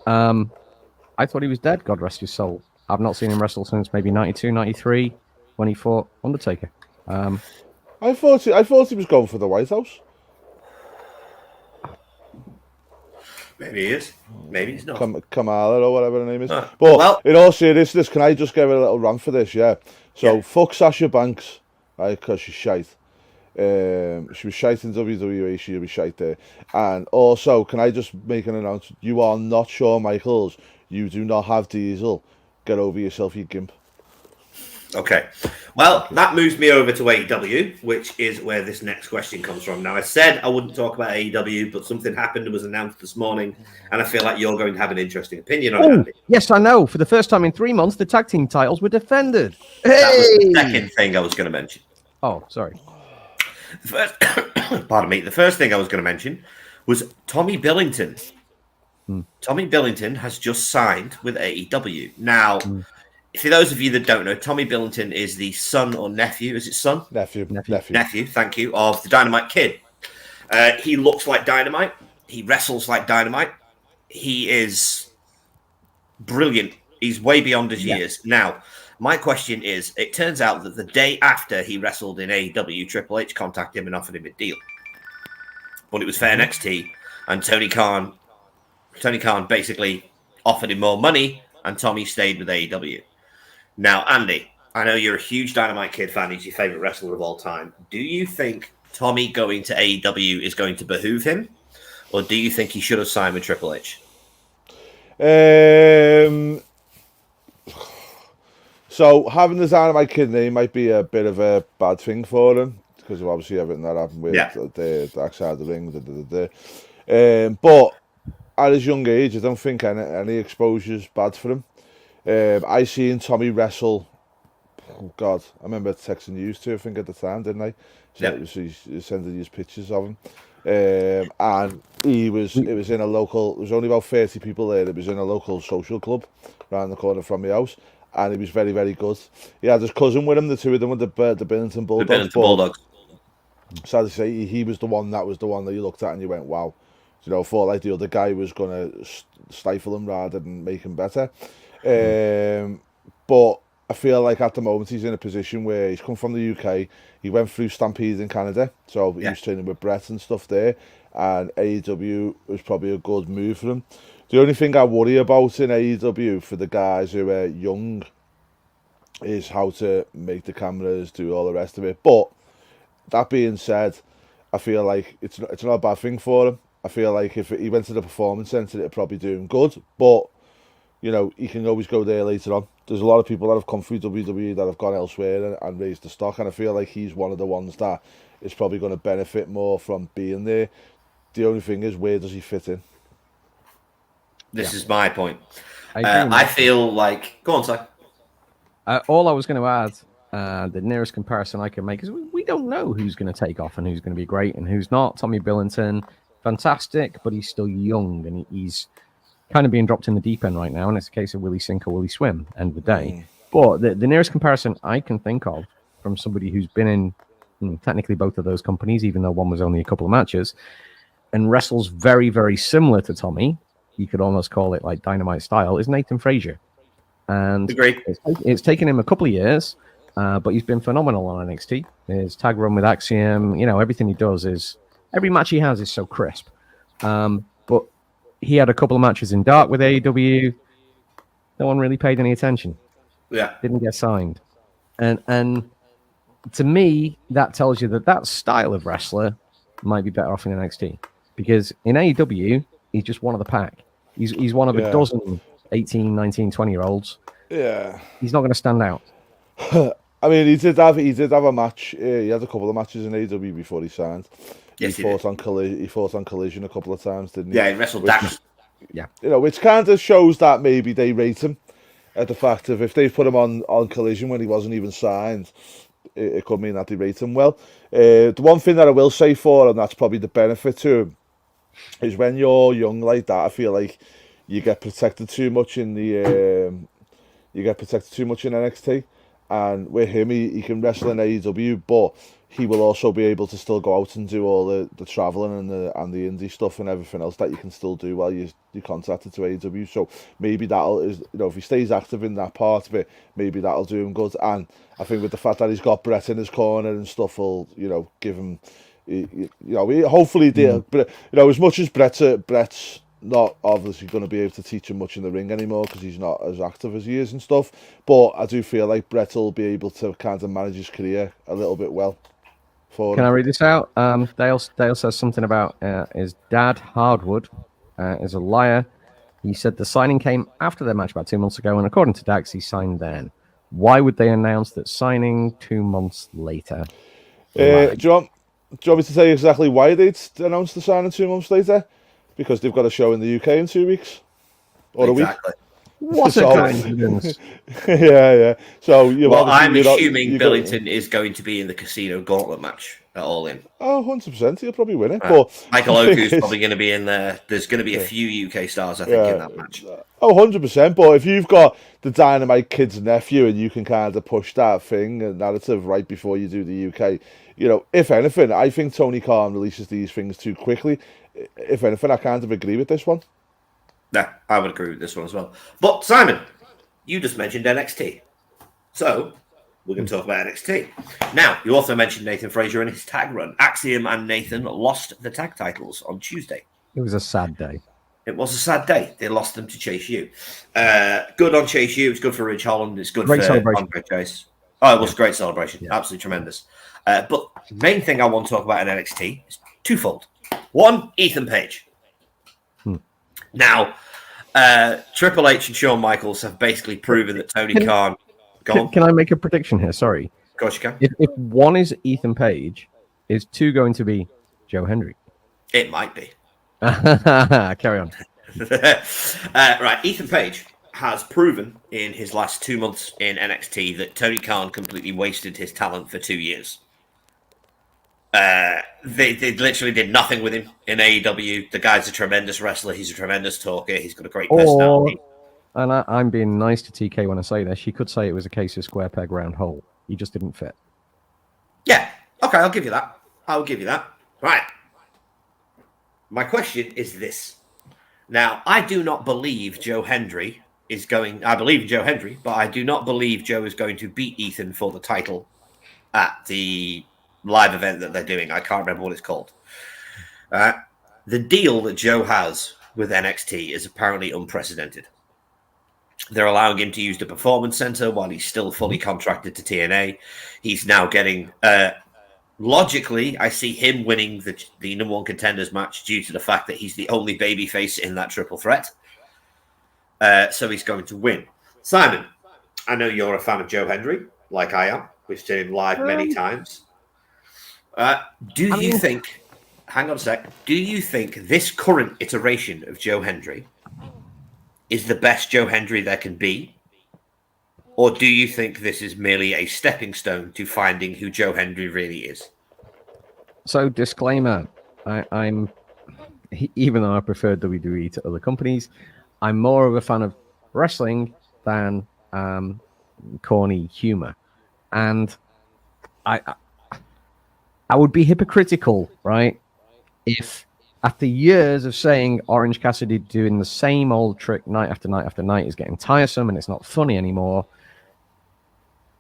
I thought he was dead, God rest his soul. I've not seen him wrestle since maybe 92, 93, when he fought Undertaker. I thought he was going for the White House. Maybe he is. Maybe he's not. Kamala or whatever her name is. But in all seriousness, can I just give a little run for this? Yeah. So fuck Sasha Banks, right? Because she's shite. She was shite in WWE. She'll be shite there. And also, can I just make an announcement? You are not Shawn Michaels. You do not have Diesel. Get over yourself, you gimp. Okay. Well, that moves me over to AEW, which is where this next question comes from. Now, I said I wouldn't talk about AEW, but something happened and was announced this morning, and I feel like you're going to have an interesting opinion on it. Yes, I know. For the first time in 3 months, the tag team titles were defended. That was the second thing I was going to mention. Oh, sorry. The first thing I was going to mention was Tommy Billington. Tommy Billington has just signed with AEW. Now, for those of you that don't know, Tommy Billington is the son or nephew. Is it son? Nephew. Thank you. Of the Dynamite Kid. He looks like Dynamite. He wrestles like Dynamite. He is brilliant. He's way beyond his years. Now, my question is, it turns out that the day after he wrestled in AEW, Triple H contacted him and offered him a deal. But it was for NXT, and Tony Khan basically offered him more money, and Tommy stayed with AEW. Now, Andy, I know you're a huge Dynamite Kid fan. He's your favorite wrestler of all time. Do you think Tommy going to AEW is going to behoove him, or do you think he should have signed with Triple H? So having the Dynamite Kid name might be a bit of a bad thing for him, because of obviously everything that happened with the Dark Side of the Ring. But at his young age, I don't think any exposure is bad for him. I seen Tommy wrestle. Oh God, I remember texting you too. I think at the time, didn't I? So he sending these pictures of him, and it was in a local. There was only about 30 people there. It was in a local social club around the corner from my house, and he was very, very good. He had his cousin with him. The two of them were the Billington Bulldogs. The Billington Bulldogs. Sad to say, he was the one that you looked at and you went, wow. You know, thought like the other guy was going to stifle him rather than make him better. But I feel like at the moment he's in a position where he's come from the UK. He went through Stampede in Canada, so he was training with Brett and stuff there. And AEW was probably a good move for him. The only thing I worry about in AEW for the guys who are young is how to make the cameras, do all the rest of it. But that being said, I feel like it's not a bad thing for him. I feel like if he went to the Performance Centre, it'd probably do him good. But you know, he can always go there later on. There's a lot of people that have come through WWE that have gone elsewhere and raised the stock, and I feel like he's one of the ones that is probably going to benefit more from being there. The only thing is, where does he fit in? This is my point. I feel like... Go on, Si. All I was going to add, the nearest comparison I can make is we don't know who's going to take off and who's going to be great and who's not. Tommy Billington, fantastic, but he's still young and he's kind of being dropped in the deep end right now, and it's a case of will he sink or will he swim, end of the day. But the nearest comparison I can think of from somebody who's been in technically both of those companies, even though one was only a couple of matches, and wrestles very, very similar to Tommy, you could almost call it like Dynamite style, is Nathan Frazier. And Agreed. It's taken him a couple of years, but he's been phenomenal on NXT. His tag run with Axiom, you know, everything he does is, every match he has is so crisp. But he had a couple of matches in Dark with AEW. No one really paid any attention. Yeah. Didn't get signed. And to me, that tells you that style of wrestler might be better off in NXT. Because in AEW, he's just one of the pack. He's one of a dozen 18, 19, 20-year-olds. Yeah. He's not going to stand out. I mean, he did have a match. He had a couple of matches in AEW before he signed. Yes, he fought on Collision a couple of times, didn't he? Yeah, he wrestled Dax. Yeah. You know, which kind of shows that maybe they rate him at the fact of if they put him on Collision when he wasn't even signed, it could mean that they rate him well. The one thing that I will say for him, that's probably the benefit to him, is when you're young like that, I feel like you get protected too much in NXT, and with him he can wrestle in AEW, but he will also be able to still go out and do all the traveling and the indie stuff and everything else that you can still do while you're contracted to AEW. So maybe if he stays active in that part of it, maybe that'll do him good. And I think with the fact that he's got Brett in his corner and stuff will, give him, hopefully but as much as Brett's not obviously going to be able to teach him much in the ring anymore because he's not as active as he is and stuff, but I do feel like Brett will be able to kind of manage his career a little bit well. Can I read this out? Dale says something about his dad, Hardwood, is a liar. He said the signing came after their match about 2 months ago, and according to Dax, he signed then. Why would they announce that signing 2 months later? Do you want me to tell you exactly why they announced the signing 2 months later? Because they've got a show in the UK in 2 weeks. Or exactly. a week. What a coincidence. Yeah. So I'm assuming Billington is going to be in the Casino Gauntlet match at All In. Oh, 100%. He'll probably win it. But Michael Oku's probably going to be in there. There's going to be a few UK stars, I think, in that match. Oh, 100%. But if you've got the Dynamite Kid's nephew and you can kind of push that thing and narrative right before you do the UK, if anything, I think Tony Khan releases these things too quickly. If anything, I kind of agree with this one. Yeah, I would agree with this one as well. But Simon, you just mentioned NXT. So we're going to talk about NXT. Now, you also mentioned Nathan Frazier and his tag run. Axiom and Nathan lost the tag titles on Tuesday. It was a sad day. It was a sad day. They lost them to Chase U. Good on Chase U. It's good for Ridge Holland. It's good great for Andre Chase. Oh, it was a great celebration. Yeah. Absolutely tremendous. But the main thing I want to talk about in NXT is twofold. One, Ethan Page. Now, Triple H and Shawn Michaels have basically proven that Tony Khan... Can I make a prediction here? Sorry. Of course you can. If one is Ethan Page, is two going to be Joe Hendry? It might be. Carry on. Right, Ethan Page has proven in his last 2 months in NXT that Tony Khan completely wasted his talent for 2 years. They literally did nothing with him in AEW. The guy's a tremendous wrestler. He's a tremendous talker. He's got a great personality. And I'm being nice to TK when I say this. She could say it was a case of square peg round hole. He just didn't fit. Yeah. Okay, I'll give you that. I'll give you that. Right. My question is this. Now, I do not believe Joe Hendry is going. I believe in Joe Hendry, but I do not believe Joe is going to beat Ethan for the title at the live event that they're doing. I can't remember what it's called. The deal that Joe has with NXT is apparently unprecedented. They're allowing him to use the Performance Center while he's still fully contracted to TNA. He's now getting... logically, I see him winning the number one contenders match due to the fact that he's the only babyface in that triple threat. So he's going to win. Simon, I know you're a fan of Joe Hendry, like I am. We've seen him live many times. Do you think... Hang on a sec. Do you think this current iteration of Joe Hendry is the best Joe Hendry there can be? Or do you think this is merely a stepping stone to finding who Joe Hendry really is? So, disclaimer, I'm even though I prefer WWE to other companies, I'm more of a fan of wrestling than corny humor. And I would be hypocritical, right, if after years of saying Orange Cassidy doing the same old trick night after night after night is getting tiresome and it's not funny anymore,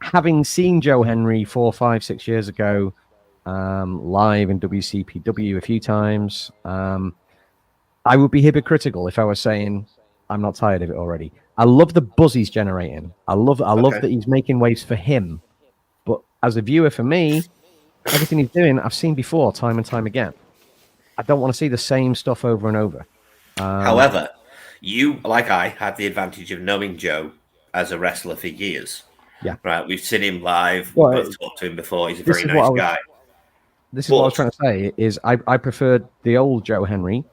having seen Joe Hendry 4, 5, 6 years ago live in WCPW a few times, I would be hypocritical if I was saying I'm not tired of it already. I love the buzz he's generating. I love that he's making waves for him. But as a viewer, for me, everything he's doing, I've seen before, time and time again. I don't want to see the same stuff over and over. However, you, like I, have the advantage of knowing Joe as a wrestler for years. Yeah. Right. We've seen him live. Well, We've both talked to him before. He's a very nice guy. This is what I was trying to say, is I preferred the old Joe Hendry.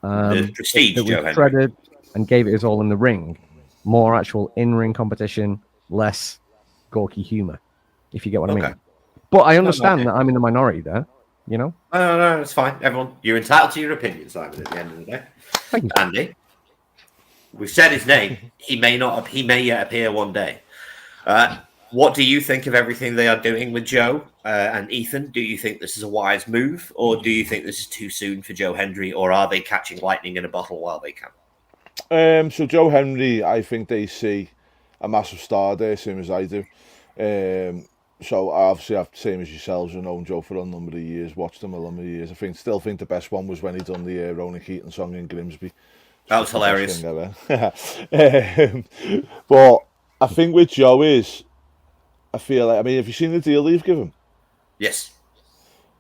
The prestige that Joe we Hendry. shredded and gave it his all in the ring. More actual in-ring competition, less gawky humor, if you get what I mean. But I understand that I'm in the minority there, you know? No, it's fine. Everyone, you're entitled to your opinion, Simon, at the end of the day. Thank you. Andy, we've said his name. He may yet appear one day. What do you think of everything they are doing with Joe and Ethan? Do you think this is a wise move, or do you think this is too soon for Joe Hendry, or are they catching lightning in a bottle while they can? So Joe Hendry, I think they see a massive star there, same as I do. So obviously, I've same as yourselves, I've known Joe for a number of years, watched him a number of years. Still think the best one was when he done the Ronan Keaton song in Grimsby. That was hilarious. But I think with Joe is, I feel like, have you seen the deal they've given? Yes.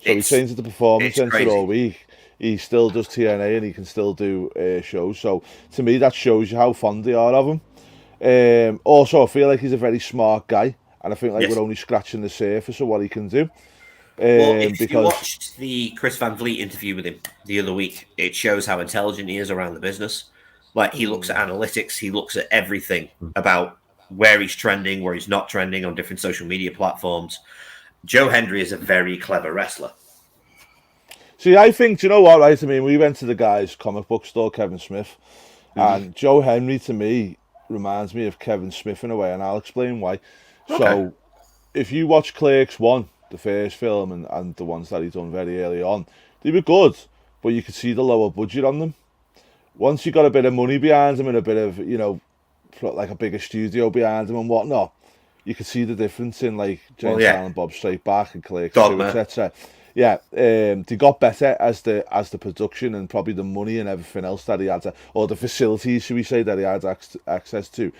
So he trains at the Performance Center crazy. all week. He still does TNA and he can still do shows. So to me, that shows you how fond they are of him. Also, I feel like he's a very smart guy. And I think we're only scratching the surface of what he can do. If you watched the Chris Van Vliet interview with him the other week, it shows how intelligent he is around the business. Like, he looks at analytics, he looks at everything about where he's trending, where he's not trending on different social media platforms. Joe Hendry is a very clever wrestler. See, I think, do you know what, right? I mean, we went to the guy's comic book store, Kevin Smith, and Joe Hendry, to me, reminds me of Kevin Smith in a way, and I'll explain why. Okay. So, if you watch Clerks 1, the first film, and the ones that he done very early on, they were good, but you could see the lower budget on them. Once you got a bit of money behind them and a bit of, like a bigger studio behind them and whatnot, you could see the difference in, like, James Allen, Bob Straight Back and Clerks 2, etc. Yeah, they got better as the production and probably the money and everything else that he had, or the facilities, should we say, that he had access to.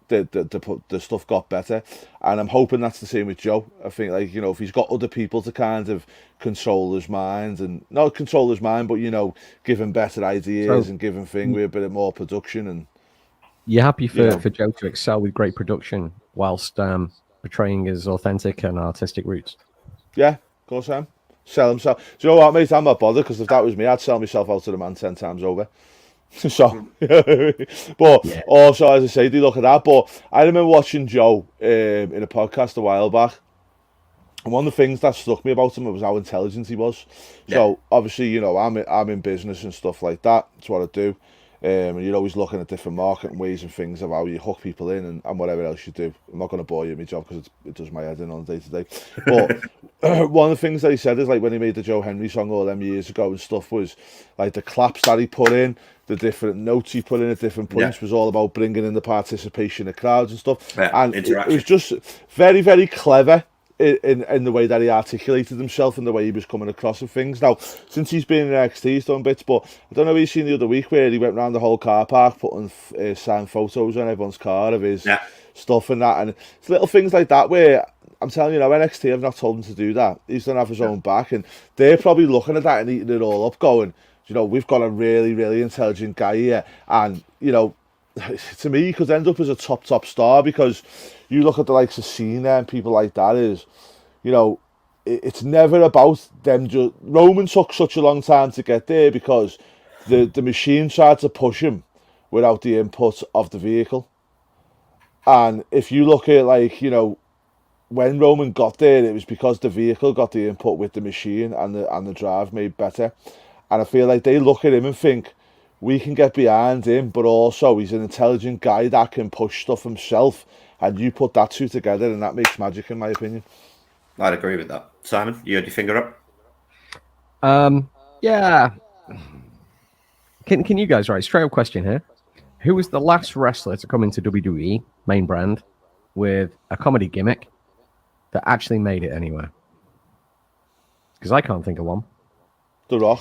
The stuff got better, and I'm hoping that's the same with Joe. I think, like, if he's got other people to kind of control his mind, and not control his mind, but give him better ideas and give him things with a bit more production. And you're happy for Joe to excel with great production whilst portraying his authentic and artistic roots. Yeah, of course I am. Sell himself. Do you know what, mate? I'm not bothered, because if that was me, I'd sell myself out to the man 10 times over. So, but also, as I say, they look at that. But I remember watching Joe in a podcast a while back, and one of the things that struck me about him was how intelligent he was. Yeah. So obviously, I'm in business and stuff like that. That's what I do. And you're always looking at different marketing ways and things of how you hook people in and whatever else you do. I'm not going to bore you with my job because it does my head in on a day-to-day. one of the things that he said is like when he made the Joe Henry song all them years ago and stuff was like the claps that he put in, the different notes he put in at different points was all about bringing in the participation of crowds and stuff. Yeah, and it was just very, very clever in the way that he articulated himself and the way he was coming across and things. Now, since he's been in NXT, he's done bits, but I don't know if you've seen the other week where he went around the whole car park putting signed photos on everyone's car of his stuff and that. And it's little things like that where I'm telling you now, NXT have not told him to do that. He's going to have his own back, and they're probably looking at that and eating it all up, going, you know, we've got a really, really intelligent guy here, and, you know, to me, he could end up as a top star, because you look at the likes of Cena and people like that is, you know, it's never about them. Roman took such a long time to get there because the machine tried to push him without the input of the vehicle. And if you look at, like, you know, when Roman got there, it was because the vehicle got the input with the machine and the drive made better. And I feel like they look at him and think, we can get behind him, but also he's an intelligent guy that can push stuff himself. And you put that two together and that makes magic, in my opinion. I'd agree with that. Simon, you had your finger up? Yeah. Can you guys, right, straight up question here. Who was the last wrestler to come into WWE, main brand, with a comedy gimmick that actually made it anywhere? Because I can't think of one. The Rock.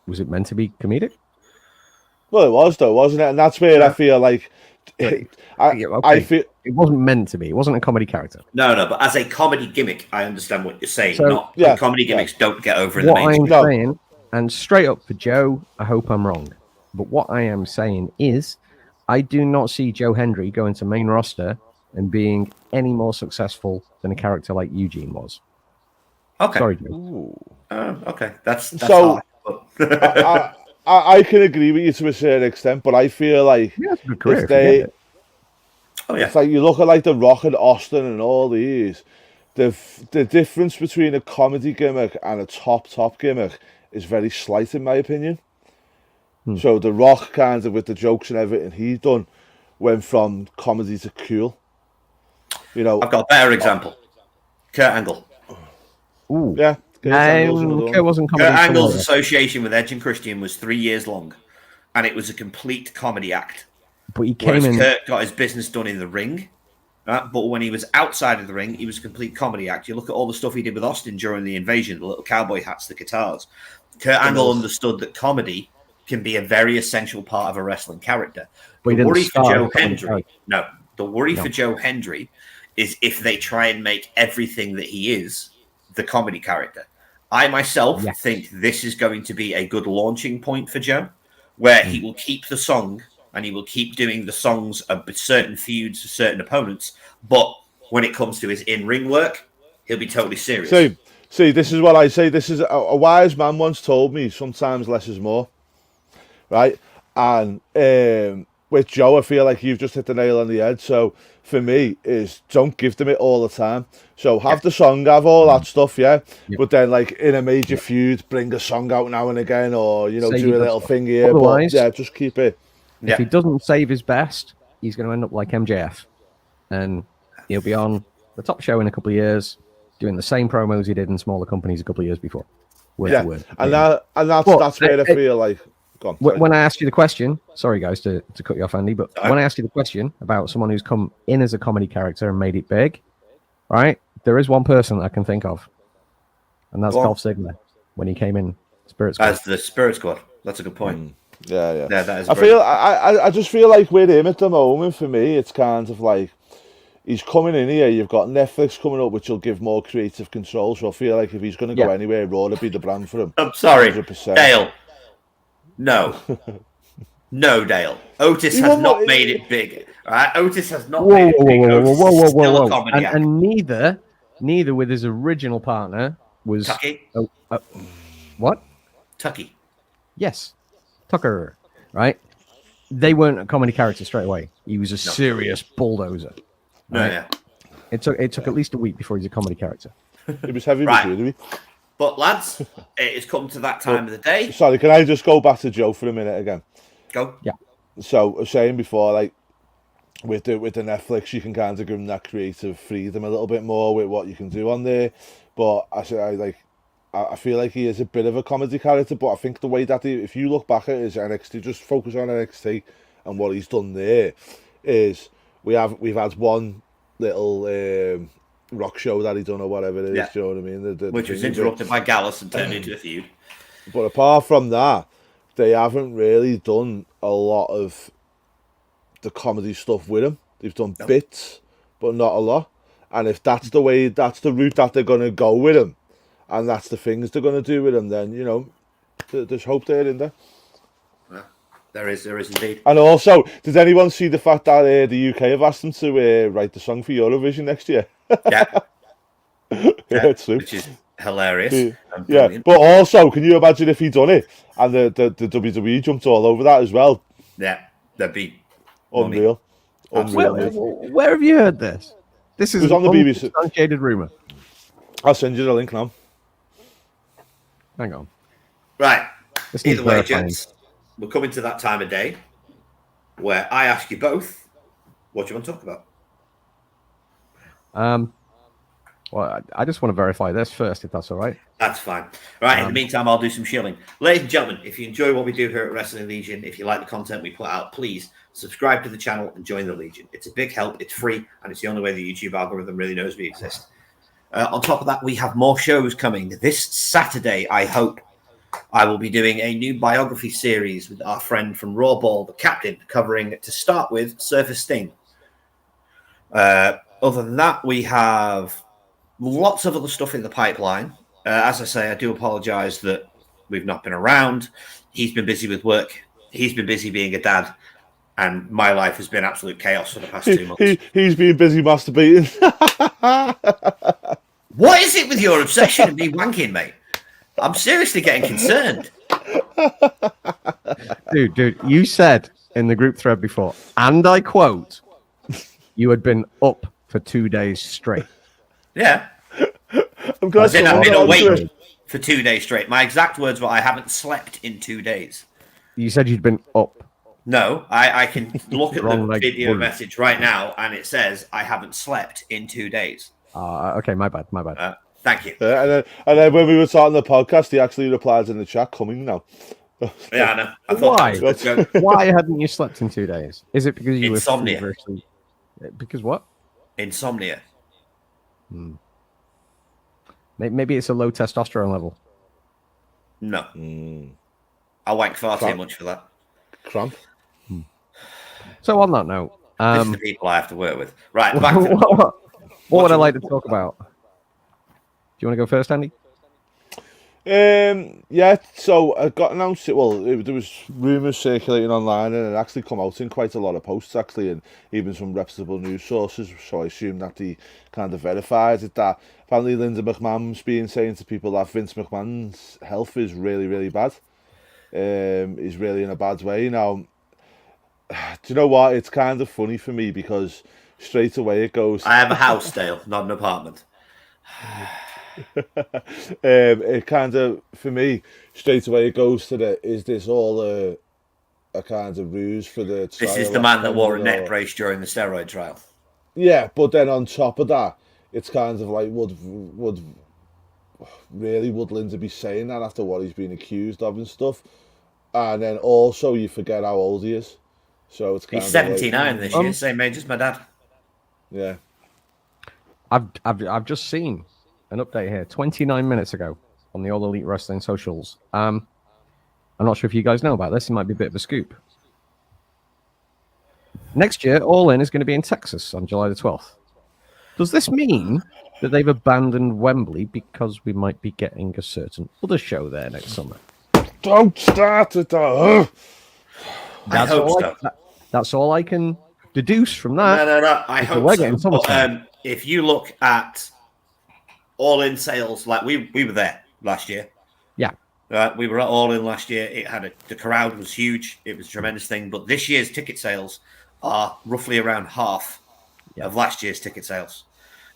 Was it meant to be comedic? Well, it was though, wasn't it? And that's where I feel like I feel it wasn't meant to be. It wasn't a comedy character. No, but as a comedy gimmick, I understand what you're saying. So, Comedy gimmicks don't get over in what the mainstream. I'm saying, and straight up for Joe, I hope I'm wrong, but what I am saying is, I do not see Joe Hendry going to main roster and being any more successful than a character like Eugene was. Okay. Sorry, Joe. Okay. That's so. I can agree with you to a certain extent, but I feel like it's a good career, it's like you look at like The Rock and Austin and all these, the difference between a comedy gimmick and a top gimmick is very slight, in my opinion. So The Rock, kind of with the jokes and everything he done, went from comedy to cool. You know, I've got a better example. Kurt Angle. Ooh. Yeah. Kurt wasn't comedy. Kurt Angle's association with Edge and Christian was 3 years long, and it was a complete comedy act. But he came in. Kurt got his business done in the ring, right? But when he was outside of the ring, he was a complete comedy act. You look at all the stuff he did with Austin during the invasion, the little cowboy hats, the guitars. Kurt Angle understood that comedy can be a very essential part of a wrestling character. But The worry for Joe Hendry is if they try and make everything that he is the comedy character. I myself think this is going to be a good launching point for Joe, where he will keep the song and he will keep doing the songs of certain feuds for certain opponents, but when it comes to his in-ring work, he'll be totally serious. See, this is what I say. This is a wise man once told me, sometimes less is more, right? And with Joe, I feel like you've just hit the nail on the head. So for me, is don't give them it all the time. So have the song, have all that stuff, but then like in a major feud, bring a song out now and again, or do a little thing here. Otherwise, but just keep it. If he doesn't save his best, he's going to end up like MJF, and he'll be on the top show in a couple of years, doing the same promos he did in smaller companies a couple of years before. Word to word. And that's where I feel like. When I asked you the question, sorry guys to cut you off, Andy, but when I asked you the question about someone who's come in as a comedy character and made it big, right? There is one person I can think of, and that's Dolph Ziggler when he came in Spirit Squad. As the Spirit Squad. That's a good point. Yeah. That is I just feel like with him at the moment, for me, it's kind of like he's coming in here. You've got Netflix coming up, which will give more creative control. So I feel like if he's going to go anywhere, Raw will be the brand for him. I'm sorry, 100%. Dale. No, Dale. Otis has not made it big. Right? Otis has not made it big. Whoa. And neither with his original partner was Tucky. What? Tucky. Yes, Tucker. Right? They weren't a comedy character straight away. He was a serious bulldozer. Right? It took at least a week before he's a comedy character. It was heavy machinery. But lads, it has come to that time of the day. Sorry, can I just go back to Joe for a minute again? Go. Yeah. So I was saying before, like, with the Netflix, you can kind of give them that creative freedom a little bit more with what you can do on there. But I feel like he is a bit of a comedy character. But I think the way that if you look back at his NXT, just focus on NXT and what he's done there, is we've had one little rock show that he done or whatever it is. Yeah. Do you know what I mean? Which was interrupted by Gallus and turned into a feud. But apart from that, they haven't really done a lot of the comedy stuff with him. They've done bits, but not a lot. And if that's the route that they're going to go with him, and that's the things they're going to do with him, then, you know, there's hope there, isn't there? Yeah, there is indeed. And also, did anyone see the fact that the UK have asked them to write the song for Eurovision next year? Yeah. Yeah, it's true. Which is hilarious. And Yeah, brilliant. but also, can you imagine if he'd done it and the WWE jumped all over that as well? Yeah, that'd be Unreal. Unreal. Where have you heard this? This is It was on the BBC. Unsubstantiated rumor. I'll send you the link now. Hang on. right. This needs Either way, verifying. gents, we're coming to that time of day where I ask you both, what do you want to talk about? Well, I just want to verify this first, if that's all right. That's fine. Right, in the meantime, I'll do some shilling. Ladies and gentlemen, if you enjoy what we do here at Wrestling Legion, if you like the content we put out, please subscribe to the channel and join the Legion. It's a big help, it's free, and it's the only way the YouTube algorithm really knows we exist. On top of that, we have more shows coming. This Saturday, I hope, I will be doing a new biography series with our friend from Raw Ball, the Captain, covering, to start with, Surfer Sting. Other than that, we have lots of other stuff in the pipeline. As I say, I do apologize that we've not been around. He's been busy with work. He's been busy being a dad. And my life has been absolute chaos for the past 2 months. He's been busy masturbating. What is it with your obsession of me wanking, mate? I'm seriously getting concerned. Dude, you said in the group thread before, and I quote, you had been up for 2 days straight. Yeah. I'm glad I've been someone got onto awake it. for 2 days straight. My exact words were, I haven't slept in 2 days. You said you'd been up. No, I can look at Wrong the leg video forward. message right now, and it says, I haven't slept in 2 days. Okay, my bad. Thank you. And then when we were starting the podcast, he actually replied in the chat, coming now. Yeah, I know. I thought Why? that was a joke. Why hadn't you slept in 2 days? Is it because you Insomnia. were feverishly... Because what? Insomnia. Maybe it's a low testosterone level. No. I wank far too Crap. much for that. Cramp. So on that note, This is the people I have to work with. Right, back to the what would I you like want to to talk about? Do you want to go first, Andy? Yeah, so I got announced. There was rumours circulating online, and it actually come out in quite a lot of posts, actually, and even some reputable news sources. So I assume that they kind of verified it. That apparently Linda McMahon's been saying to people that Vince McMahon's health is really, really bad. He's really in a bad way now. Do you know what? It's kind of funny for me because straight away it goes. I have a house, Dale, not an apartment. It kind of, for me, straight away it goes to is this all a kind of ruse for the This is trial the man that wore a afterwards, neck or- brace during the steroid trial. Yeah, but then on top of that, it's kind of like, would Linda be saying that after what he's been accused of and stuff? And then also you forget how old he is. So it's kind He's of 79 this year, Um, same age as my dad. Yeah. I've just seen an update here 29 minutes ago on the All Elite Wrestling socials. I'm not sure if you guys know about this. It might be a bit of a scoop. Next year, All In is going to be in Texas on July the 12th. Does this mean that they've abandoned Wembley because we might be getting a certain other show there next summer? Don't start it. I hope so. That's all I can deduce from that. No. I hope we're so. getting But, summertime. if you look at All-In sales, like we were there last year. Yeah. We were at All-In last year. It had the crowd was huge. It was a tremendous thing. But this year's ticket sales are roughly around half of last year's ticket sales.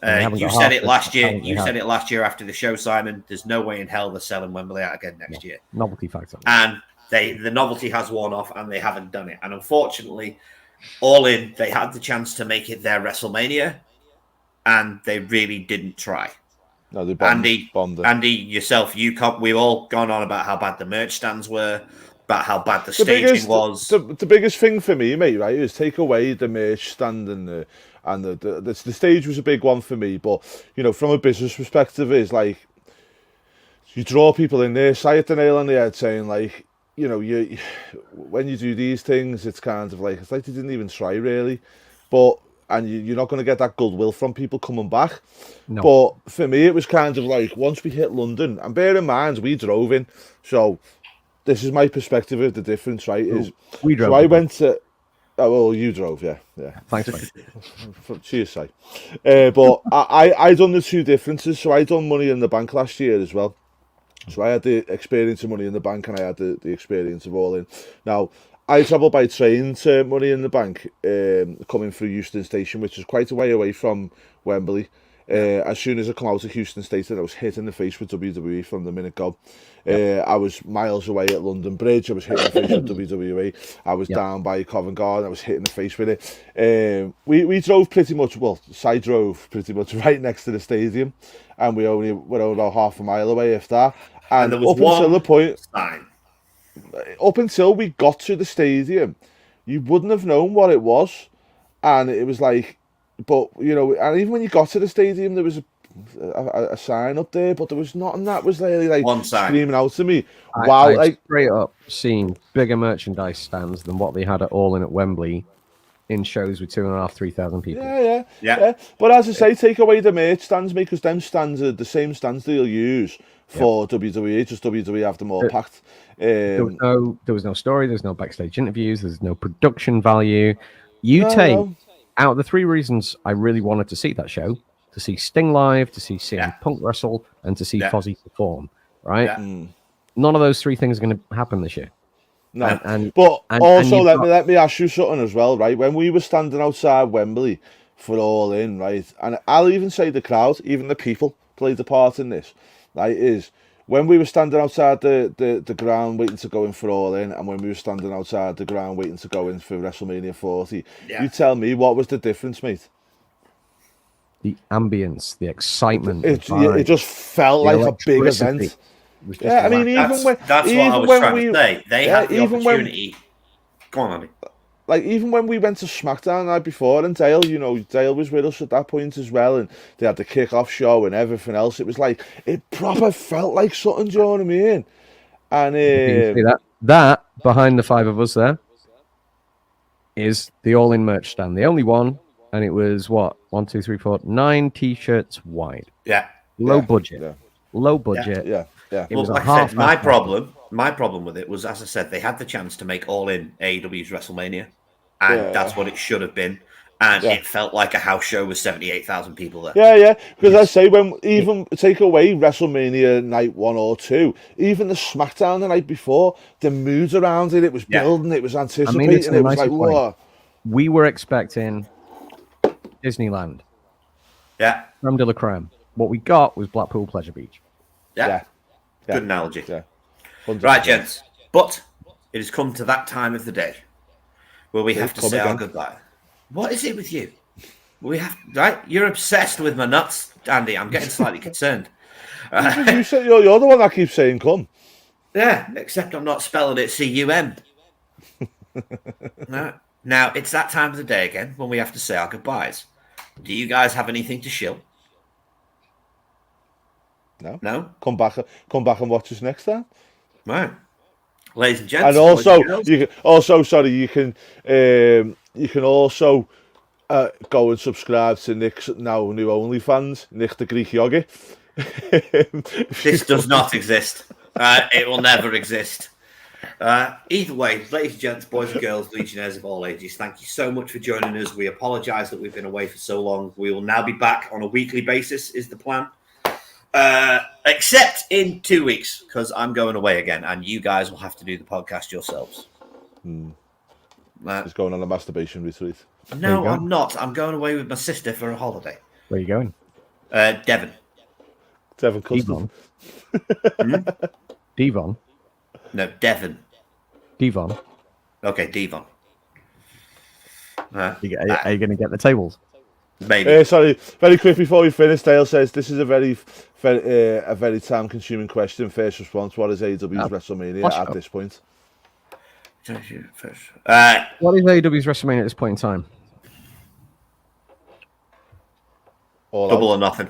And they haven't You got said half it the last year. talent they You have. said it last year after the show, Simon. There's no way in hell they're selling Wembley out again next year. Novelty factor. And the novelty has worn off, and they haven't done it. And unfortunately, All In, they had the chance to make it their WrestleMania, and they really didn't try. No, they bombed it. Andy, yourself, we've all gone on about how bad the merch stands were, about how bad the staging was. The biggest thing for me, mate, right, is take away the merch stand and the stage was a big one for me. But you know, from a business perspective, is like you draw people in there. Si hit the nail on the head, saying like, you know, when you do these things, it's kind of like they didn't even try really, but. And you're not going to get that goodwill from people coming back. No. But for me, it was kind of like, once we hit London, and bear in mind, we drove in. So this is my perspective of the difference, right? Is we drove. So I went to... Oh, well, you drove, yeah. Thanks, mate. Cheers, Si. But I done the two differences. So I done Money in the Bank last year as well. So I had the experience of Money in the Bank and I had the experience of All In. Now, I travelled by train to Money in the Bank, coming through Euston Station, which is quite a way away from Wembley. As soon as I come out of Houston Station, I was hit in the face with WWE from the minute go. I was miles away at London Bridge. I was hit in the face with WWE. I was down by Covent Garden. I was hit in the face with it. We drove pretty much, well, Si drove pretty much right next to the stadium, and we only were about half a mile away, if that. And there was up until the point, sign. up until we got to the stadium, you wouldn't have known what it was, and it was like, but you know, and even when you got to the stadium, there was a sign up there, but there was nothing that was really like one sign screaming out to me. I've like straight up seen bigger merchandise stands than what they had at All In at Wembley in shows with 2,500-3,000 people. Yeah. But as I say, take away the merch stands, mate, because them stands are the same stands they'll use for WWE. Just WWE have them all packed. There was no story. There's no backstage interviews. There's no production value. Out of the three reasons I really wanted to see that show, to see Sting live, to see CM Punk wrestle, and to see Fozzy perform, right? Yeah. None of those three things are going to happen this year. No, but also let me ask you something as well, right? When we were standing outside Wembley for All In, right, and I'll even say the crowd, even the people played a part in this, right, is when we were standing outside the ground waiting to go in for All In, and when we were standing outside the ground waiting to go in for WrestleMania 40, you tell me, what was the difference, mate? The ambience, the excitement. It just felt like a big event. Yeah, I mean, that's what I was trying to say. They had the opportunity. Go on, Andy. Like, even when we went to SmackDown the night before, and Dale was with us at that point as well, and they had the kick-off show and everything else, it was like, it proper felt like something, do you know what I mean? And that behind the five of us there is the All In merch stand, the only one, and it was what, 1, 2, 3, 4, 9 t-shirts wide. Yeah. Low budget. Yeah. It well, was like I said, my problem with it was, as I said, they had the chance to make All In AEW's WrestleMania, and that's what it should have been. And it felt like a house show with 78,000 people there. Yeah. Because I say, when even take away WrestleMania night 1 or 2, even the SmackDown the night before, the mood around it was building, it was anticipating, it was like, whoa. We were expecting Disneyland. Yeah. Creme de la creme. What we got was Blackpool Pleasure Beach. Yeah. Good analogy. Yeah. Right, gents. But it has come to that time of the day where we have to say our goodbye. What is it with you? We have, right? You're obsessed with my nuts, Andy. I'm getting slightly concerned. You said you're the one that keeps saying "come." Yeah, except I'm not spelling it C-U-M. No. Now it's that time of the day again when we have to say our goodbyes. Do you guys have anything to shill? No. Come back and watch us next time. Right, ladies and gents. And also, you can also go and subscribe to Nick's now new OnlyFans, Nick the Greek Yogi. This does not exist. It will never exist. Either way, ladies and gents, boys and girls, legionnaires of all ages, thank you so much for joining us. We apologise that we've been away for so long. We will now be back on a weekly basis, is the plan. Except in 2 weeks, because I'm going away again, and you guys will have to do the podcast yourselves. He's going on a masturbation retreat. No, I'm not. I'm going away with my sister for a holiday. Where are you going? Devon. Devon Custom. Devon? No, Devon. Devon. Okay, Devon. Are you going to get the tables? Maybe. Sorry, very quick before we finish, Dale says this is a very time-consuming question. First response: what is AEW's WrestleMania at this point? What is AEW's WrestleMania at this point in time? Double or nothing.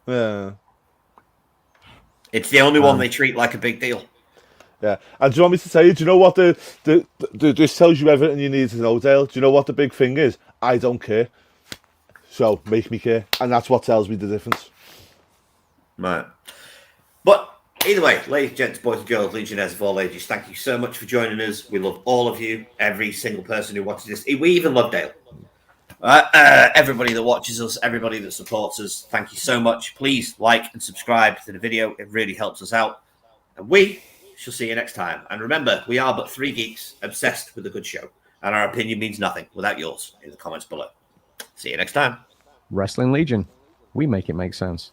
Yeah. It's the only one they treat like a big deal. Yeah. And do you want me to tell you, do you know what this tells you everything you need to know, Dale? Do you know what the big thing is? I don't care. So make me care. And that's what tells me the difference. Right. But either way, ladies, gents, boys and girls, legionnaires of all ages, thank you so much for joining us. We love all of you, every single person who watches this. We even love Dale. Everybody that watches us, everybody that supports us, thank you so much. Please like and subscribe to the video. It really helps us out. And we shall see you next time. And remember, we are but three geeks obsessed with a good show. And our opinion means nothing without yours in the comments below. See you next time. Wrestling Legion. We make it make sense.